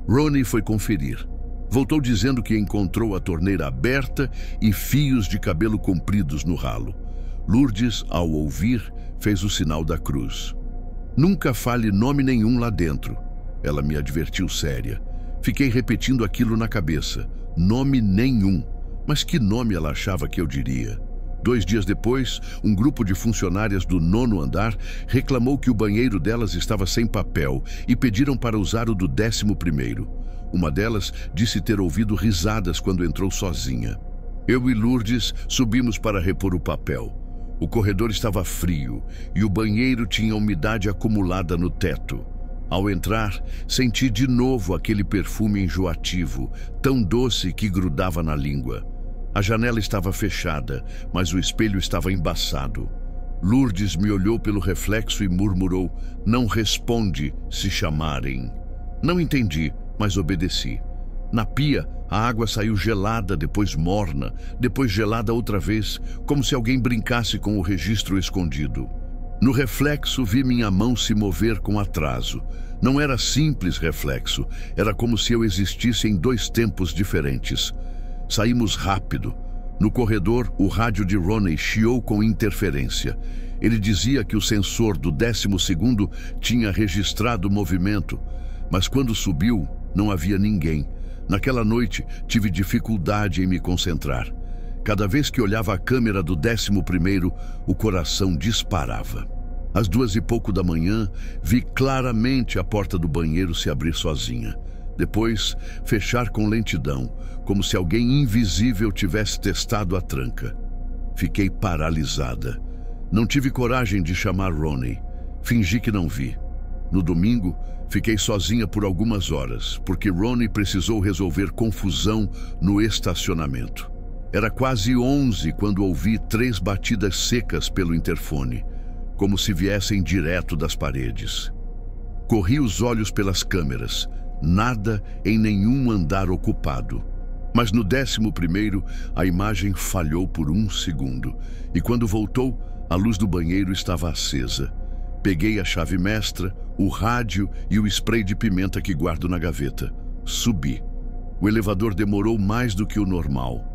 Ronnie foi conferir. Voltou dizendo que encontrou a torneira aberta e fios de cabelo compridos no ralo. Lourdes, ao ouvir, fez o sinal da cruz. Nunca fale nome nenhum lá dentro. Ela me advertiu séria. Fiquei repetindo aquilo na cabeça. Nome nenhum. Mas que nome ela achava que eu diria? 2 dias depois, um grupo de funcionárias do 9º andar reclamou que o banheiro delas estava sem papel e pediram para usar o do 11º. Uma delas disse ter ouvido risadas quando entrou sozinha. Eu e Lourdes subimos para repor o papel. O corredor estava frio e o banheiro tinha umidade acumulada no teto. Ao entrar, senti de novo aquele perfume enjoativo, tão doce que grudava na língua. A janela estava fechada, mas o espelho estava embaçado. Lourdes me olhou pelo reflexo e murmurou: "Não responde se chamarem." Não entendi, mas obedeci. Na pia, a água saiu gelada, depois morna, depois gelada outra vez, como se alguém brincasse com o registro escondido. No reflexo, vi minha mão se mover com atraso. Não era simples reflexo, era como se eu existisse em 2 tempos diferentes. Saímos rápido. No corredor, o rádio de Ronnie chiou com interferência. Ele dizia que o sensor do 12º tinha registrado o movimento, mas quando subiu, não havia ninguém. Naquela noite, tive dificuldade em me concentrar. Cada vez que olhava a câmera do 11º, o coração disparava. Às 2h pouco da manhã, vi claramente a porta do banheiro se abrir sozinha. Depois, fechar com lentidão, como se alguém invisível tivesse testado a tranca. Fiquei paralisada. Não tive coragem de chamar Ronnie. Fingi que não vi. No domingo, fiquei sozinha por algumas horas, porque Ronnie precisou resolver confusão no estacionamento. Era quase 11 quando ouvi 3 batidas secas pelo interfone, como se viessem direto das paredes. Corri os olhos pelas câmeras. Nada em nenhum andar ocupado. Mas no 11º, a imagem falhou por 1 segundo, e quando voltou, a luz do banheiro estava acesa. Peguei a chave mestra, o rádio e o spray de pimenta que guardo na gaveta. Subi. O elevador demorou mais do que o normal.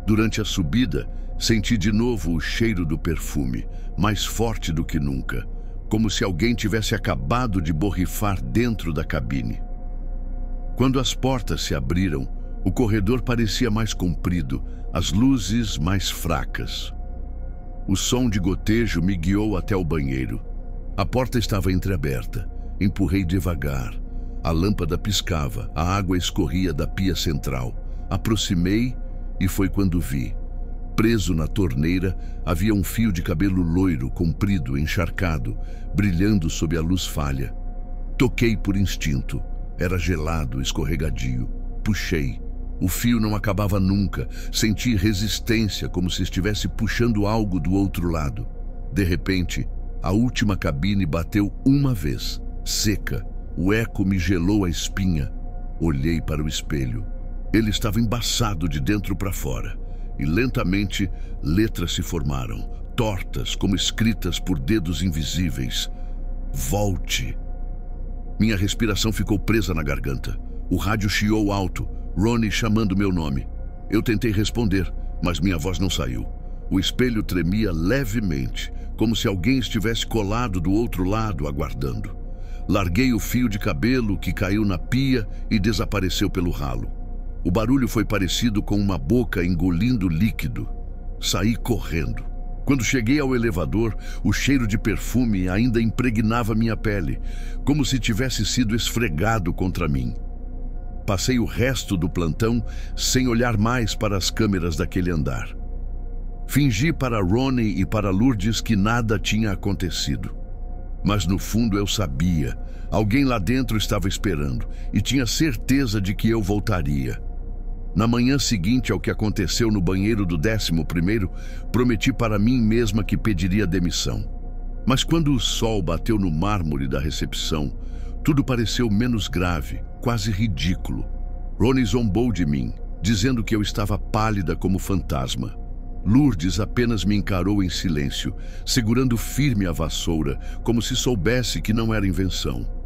Durante a subida, senti de novo o cheiro do perfume, mais forte do que nunca, como se alguém tivesse acabado de borrifar dentro da cabine. Quando as portas se abriram, o corredor parecia mais comprido, as luzes mais fracas. O som de gotejo me guiou até o banheiro. A porta estava entreaberta. Empurrei devagar. A lâmpada piscava, a água escorria da pia central. Aproximei e foi quando vi. Preso na torneira, havia um fio de cabelo loiro, comprido, encharcado, brilhando sob a luz falha. Toquei por instinto. Era gelado, escorregadio. Puxei. O fio não acabava nunca. Senti resistência, como se estivesse puxando algo do outro lado. De repente, a última cabine bateu uma vez, seca. O eco me gelou a espinha. Olhei para o espelho. Ele estava embaçado de dentro para fora. E lentamente, letras se formaram, tortas como escritas por dedos invisíveis. Volte. Minha respiração ficou presa na garganta. O rádio chiou alto, Ronnie chamando meu nome. Eu tentei responder, mas minha voz não saiu. O espelho tremia levemente, como se alguém estivesse colado do outro lado, aguardando. Larguei o fio de cabelo que caiu na pia e desapareceu pelo ralo. O barulho foi parecido com uma boca engolindo líquido. Saí correndo. Quando cheguei ao elevador, o cheiro de perfume ainda impregnava minha pele, como se tivesse sido esfregado contra mim. Passei o resto do plantão sem olhar mais para as câmeras daquele andar. Fingi para Ronnie e para Lourdes que nada tinha acontecido. Mas no fundo eu sabia. Alguém lá dentro estava esperando e tinha certeza de que eu voltaria. Na manhã seguinte ao que aconteceu no banheiro do 11º, prometi para mim mesma que pediria demissão. Mas quando o sol bateu no mármore da recepção, tudo pareceu menos grave, quase ridículo. Ronnie zombou de mim, dizendo que eu estava pálida como fantasma. Lourdes apenas me encarou em silêncio, segurando firme a vassoura, como se soubesse que não era invenção.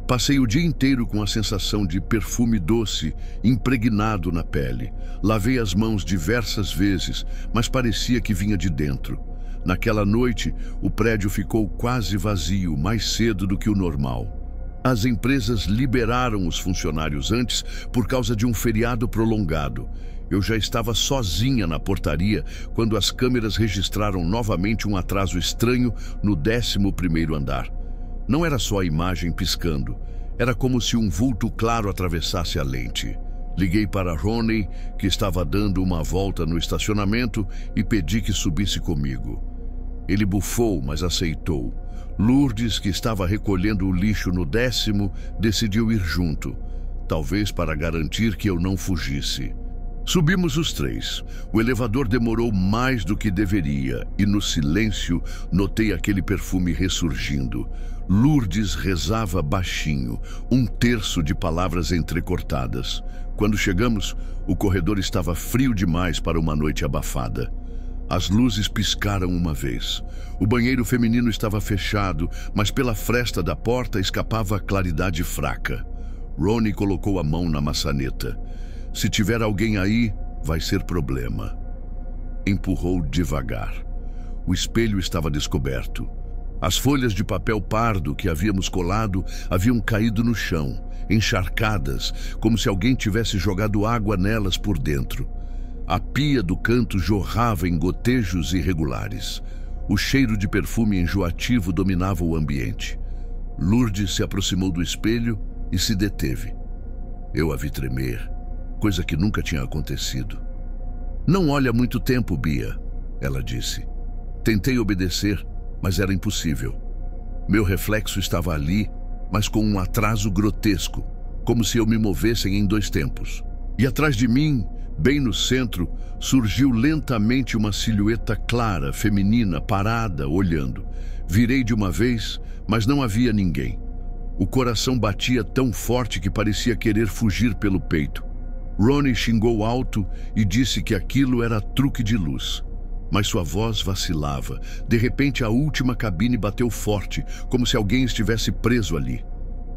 Passei o dia inteiro com a sensação de perfume doce impregnado na pele. Lavei as mãos diversas vezes, mas parecia que vinha de dentro. Naquela noite, o prédio ficou quase vazio, mais cedo do que o normal. As empresas liberaram os funcionários antes por causa de um feriado prolongado. Eu já estava sozinha na portaria quando as câmeras registraram novamente um atraso estranho no 11º andar. Não era só a imagem piscando. Era como se um vulto claro atravessasse a lente. Liguei para Ronnie, que estava dando uma volta no estacionamento, e pedi que subisse comigo. Ele bufou, mas aceitou. Lourdes, que estava recolhendo o lixo no 10º, decidiu ir junto, talvez para garantir que eu não fugisse. Subimos os três. O elevador demorou mais do que deveria e no silêncio notei aquele perfume ressurgindo. Lourdes rezava baixinho, um terço de palavras entrecortadas. Quando chegamos, o corredor estava frio demais para uma noite abafada. As luzes piscaram uma vez. O banheiro feminino estava fechado, mas pela fresta da porta escapava claridade fraca. Ronnie colocou a mão na maçaneta. Se tiver alguém aí, vai ser problema. Empurrou devagar. O espelho estava descoberto. As folhas de papel pardo que havíamos colado haviam caído no chão, encharcadas, como se alguém tivesse jogado água nelas por dentro. A pia do canto jorrava em gotejos irregulares. O cheiro de perfume enjoativo dominava o ambiente. Lourdes se aproximou do espelho e se deteve. Eu a vi tremer, coisa que nunca tinha acontecido. "Não olha há muito tempo, Bia", ela disse. Tentei obedecer, mas era impossível. Meu reflexo estava ali, mas com um atraso grotesco, como se eu me movesse em 2 tempos. E atrás de mim, bem no centro, surgiu lentamente uma silhueta clara, feminina, parada, olhando. Virei de uma vez, mas não havia ninguém. O coração batia tão forte que parecia querer fugir pelo peito. Ronnie xingou alto e disse que aquilo era truque de luz. Mas sua voz vacilava. De repente, a última cabine bateu forte, como se alguém estivesse preso ali.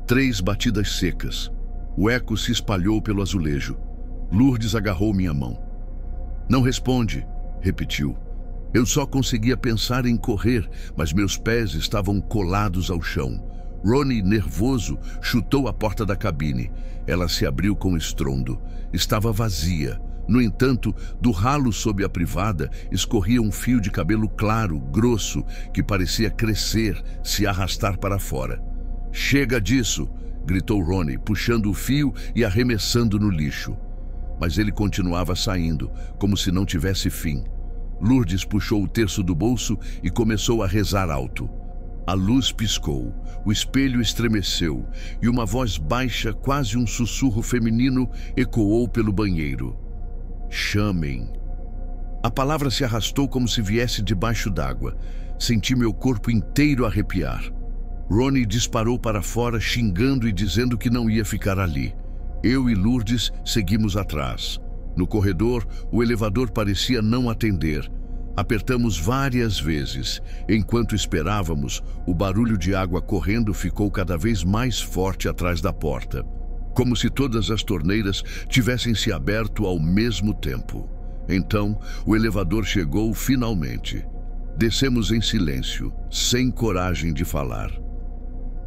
3 batidas secas. O eco se espalhou pelo azulejo. Lourdes agarrou minha mão. "Não responde", repetiu. Eu só conseguia pensar em correr, mas meus pés estavam colados ao chão. Ronnie, nervoso, chutou a porta da cabine. Ela se abriu com estrondo. Estava vazia. No entanto, do ralo sob a privada escorria um fio de cabelo claro, grosso, que parecia crescer, se arrastar para fora. "Chega disso!" gritou Ronnie, puxando o fio e arremessando no lixo. Mas ele continuava saindo, como se não tivesse fim. Lourdes puxou o terço do bolso e começou a rezar alto. A luz piscou, o espelho estremeceu e uma voz baixa, quase um sussurro feminino, ecoou pelo banheiro. Chamem. A palavra se arrastou como se viesse debaixo d'água. Senti meu corpo inteiro arrepiar. Ronnie disparou para fora, xingando e dizendo que não ia ficar ali. Eu e Lourdes seguimos atrás. No corredor, o elevador parecia não atender. Apertamos várias vezes. Enquanto esperávamos, o barulho de água correndo ficou cada vez mais forte atrás da porta, como se todas as torneiras tivessem se aberto ao mesmo tempo. Então, o elevador chegou finalmente. Descemos em silêncio, sem coragem de falar.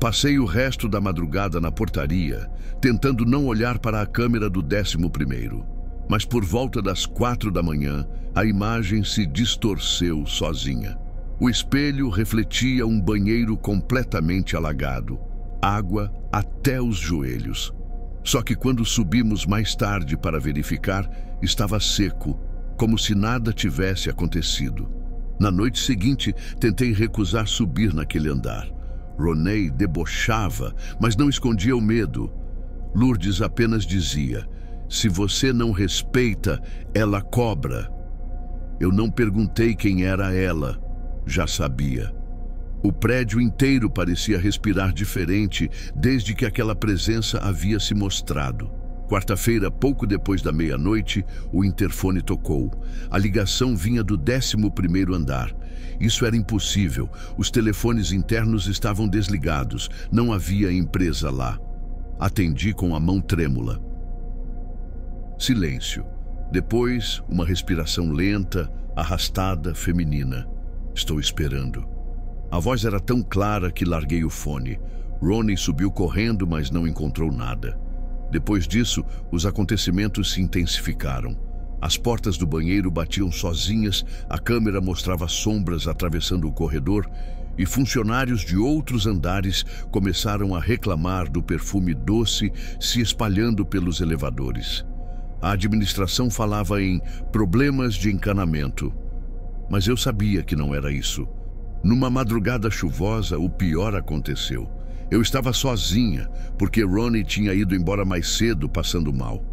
Passei o resto da madrugada na portaria, tentando não olhar para a câmera do 11º. Mas por volta das 4 da manhã, a imagem se distorceu sozinha. O espelho refletia um banheiro completamente alagado, água até os joelhos. Só que quando subimos mais tarde para verificar, estava seco, como se nada tivesse acontecido. Na noite seguinte, tentei recusar subir naquele andar. Ronnie debochava, mas não escondia o medo. Lourdes apenas dizia: se você não respeita, ela cobra. Eu não perguntei quem era ela, já sabia. O prédio inteiro parecia respirar diferente desde que aquela presença havia se mostrado. Quarta-feira, pouco depois da meia-noite, o interfone tocou. A ligação vinha do 11º andar. Isso era impossível. Os telefones internos estavam desligados. Não havia empresa lá. Atendi com a mão trêmula. Silêncio. Depois, uma respiração lenta, arrastada, feminina. Estou esperando. A voz era tão clara que larguei o fone. Ronnie subiu correndo, mas não encontrou nada. Depois disso, os acontecimentos se intensificaram. As portas do banheiro batiam sozinhas, a câmera mostrava sombras atravessando o corredor e funcionários de outros andares começaram a reclamar do perfume doce se espalhando pelos elevadores. A administração falava em problemas de encanamento, mas eu sabia que não era isso. Numa madrugada chuvosa, o pior aconteceu. Eu estava sozinha, porque Ronnie tinha ido embora mais cedo, passando mal.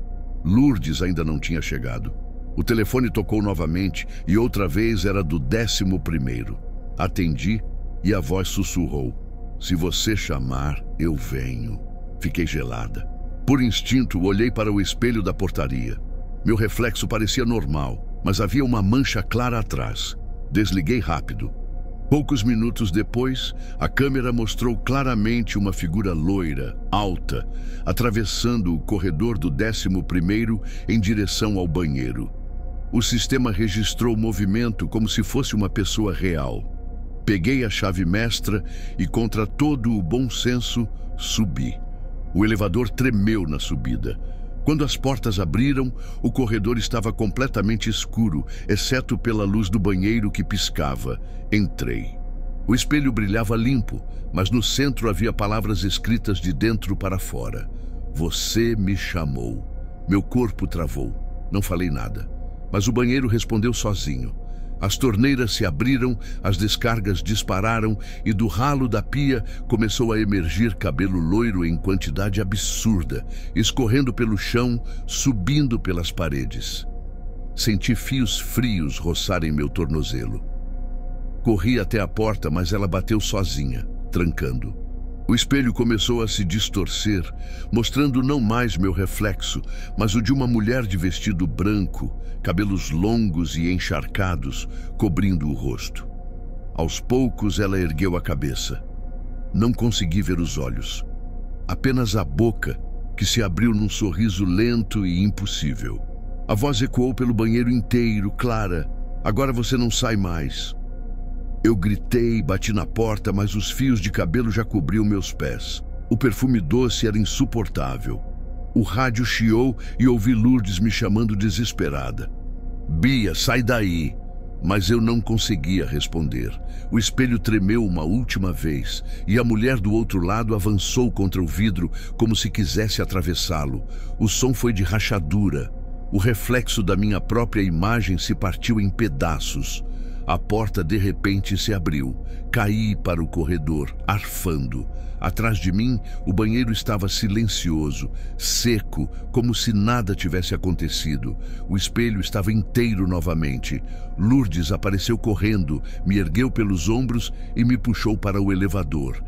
Lourdes ainda não tinha chegado. O telefone tocou novamente e outra vez era do 11º. Atendi e a voz sussurrou: se você chamar, eu venho. Fiquei gelada. Por instinto, olhei para o espelho da portaria. Meu reflexo parecia normal, mas havia uma mancha clara atrás. Desliguei rápido. Poucos minutos depois, a câmera mostrou claramente uma figura loira, alta, atravessando o corredor do 11º em direção ao banheiro. O sistema registrou o movimento como se fosse uma pessoa real. Peguei a chave mestra e, contra todo o bom senso, subi. O elevador tremeu na subida. Quando as portas abriram, o corredor estava completamente escuro, exceto pela luz do banheiro que piscava. Entrei. O espelho brilhava limpo, mas no centro havia palavras escritas de dentro para fora. Você me chamou. Meu corpo travou. Não falei nada. Mas o banheiro respondeu sozinho. As torneiras se abriram, as descargas dispararam e do ralo da pia começou a emergir cabelo loiro em quantidade absurda, escorrendo pelo chão, subindo pelas paredes. Senti fios frios roçarem meu tornozelo. Corri até a porta, mas ela bateu sozinha, trancando. O espelho começou a se distorcer, mostrando não mais meu reflexo, mas o de uma mulher de vestido branco, cabelos longos e encharcados, cobrindo o rosto. Aos poucos ela ergueu a cabeça. Não consegui ver os olhos. Apenas a boca, que se abriu num sorriso lento e impossível. A voz ecoou pelo banheiro inteiro, clara: agora você não sai mais. Eu gritei, bati na porta, mas os fios de cabelo já cobriam meus pés. O perfume doce era insuportável. O rádio chiou e ouvi Lourdes me chamando desesperada. Bia, sai daí! Mas eu não conseguia responder. O espelho tremeu uma última vez e a mulher do outro lado avançou contra o vidro como se quisesse atravessá-lo. O som foi de rachadura. O reflexo da minha própria imagem se partiu em pedaços. A porta de repente se abriu. Caí para o corredor, arfando. Atrás de mim, o banheiro estava silencioso, seco, como se nada tivesse acontecido. O espelho estava inteiro novamente. Lourdes apareceu correndo, me ergueu pelos ombros e me puxou para o elevador.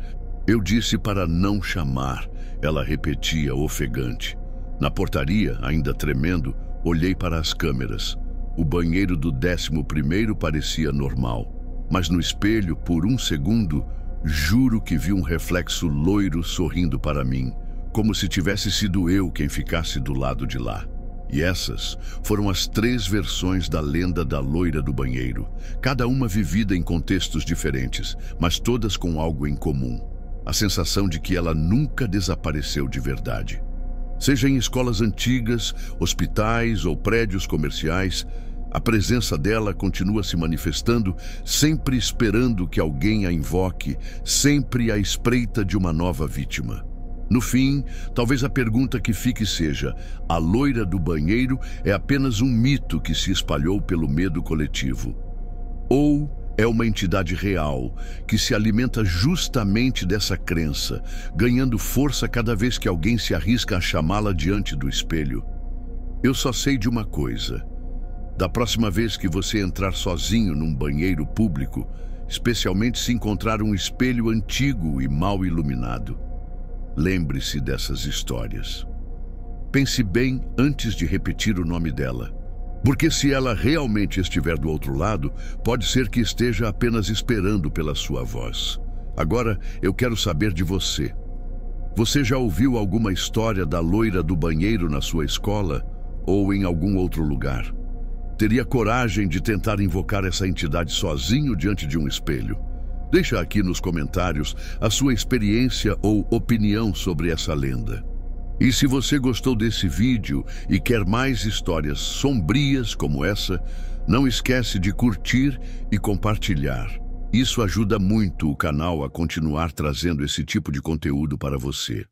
Eu disse para não chamar. Ela repetia, ofegante. Na portaria, ainda tremendo, olhei para as câmeras. O banheiro do 11º parecia normal, mas no espelho, por um segundo, juro que vi um reflexo loiro sorrindo para mim, como se tivesse sido eu quem ficasse do lado de lá. E essas foram as 3 versões da lenda da loira do banheiro, cada uma vivida em contextos diferentes, mas todas com algo em comum: a sensação de que ela nunca desapareceu de verdade. Seja em escolas antigas, hospitais ou prédios comerciais, a presença dela continua se manifestando, sempre esperando que alguém a invoque, sempre à espreita de uma nova vítima. No fim, talvez a pergunta que fique seja: a loira do banheiro é apenas um mito que se espalhou pelo medo coletivo? Ou é uma entidade real que se alimenta justamente dessa crença, ganhando força cada vez que alguém se arrisca a chamá-la diante do espelho? Eu só sei de uma coisa: da próxima vez que você entrar sozinho num banheiro público, especialmente se encontrar um espelho antigo e mal iluminado, lembre-se dessas histórias. Pense bem antes de repetir o nome dela. Porque se ela realmente estiver do outro lado, pode ser que esteja apenas esperando pela sua voz. Agora, eu quero saber de você. Você já ouviu alguma história da loira do banheiro na sua escola ou em algum outro lugar? Teria coragem de tentar invocar essa entidade sozinho diante de um espelho? Deixa aqui nos comentários a sua experiência ou opinião sobre essa lenda. E se você gostou desse vídeo e quer mais histórias sombrias como essa, não esquece de curtir e compartilhar. Isso ajuda muito o canal a continuar trazendo esse tipo de conteúdo para você.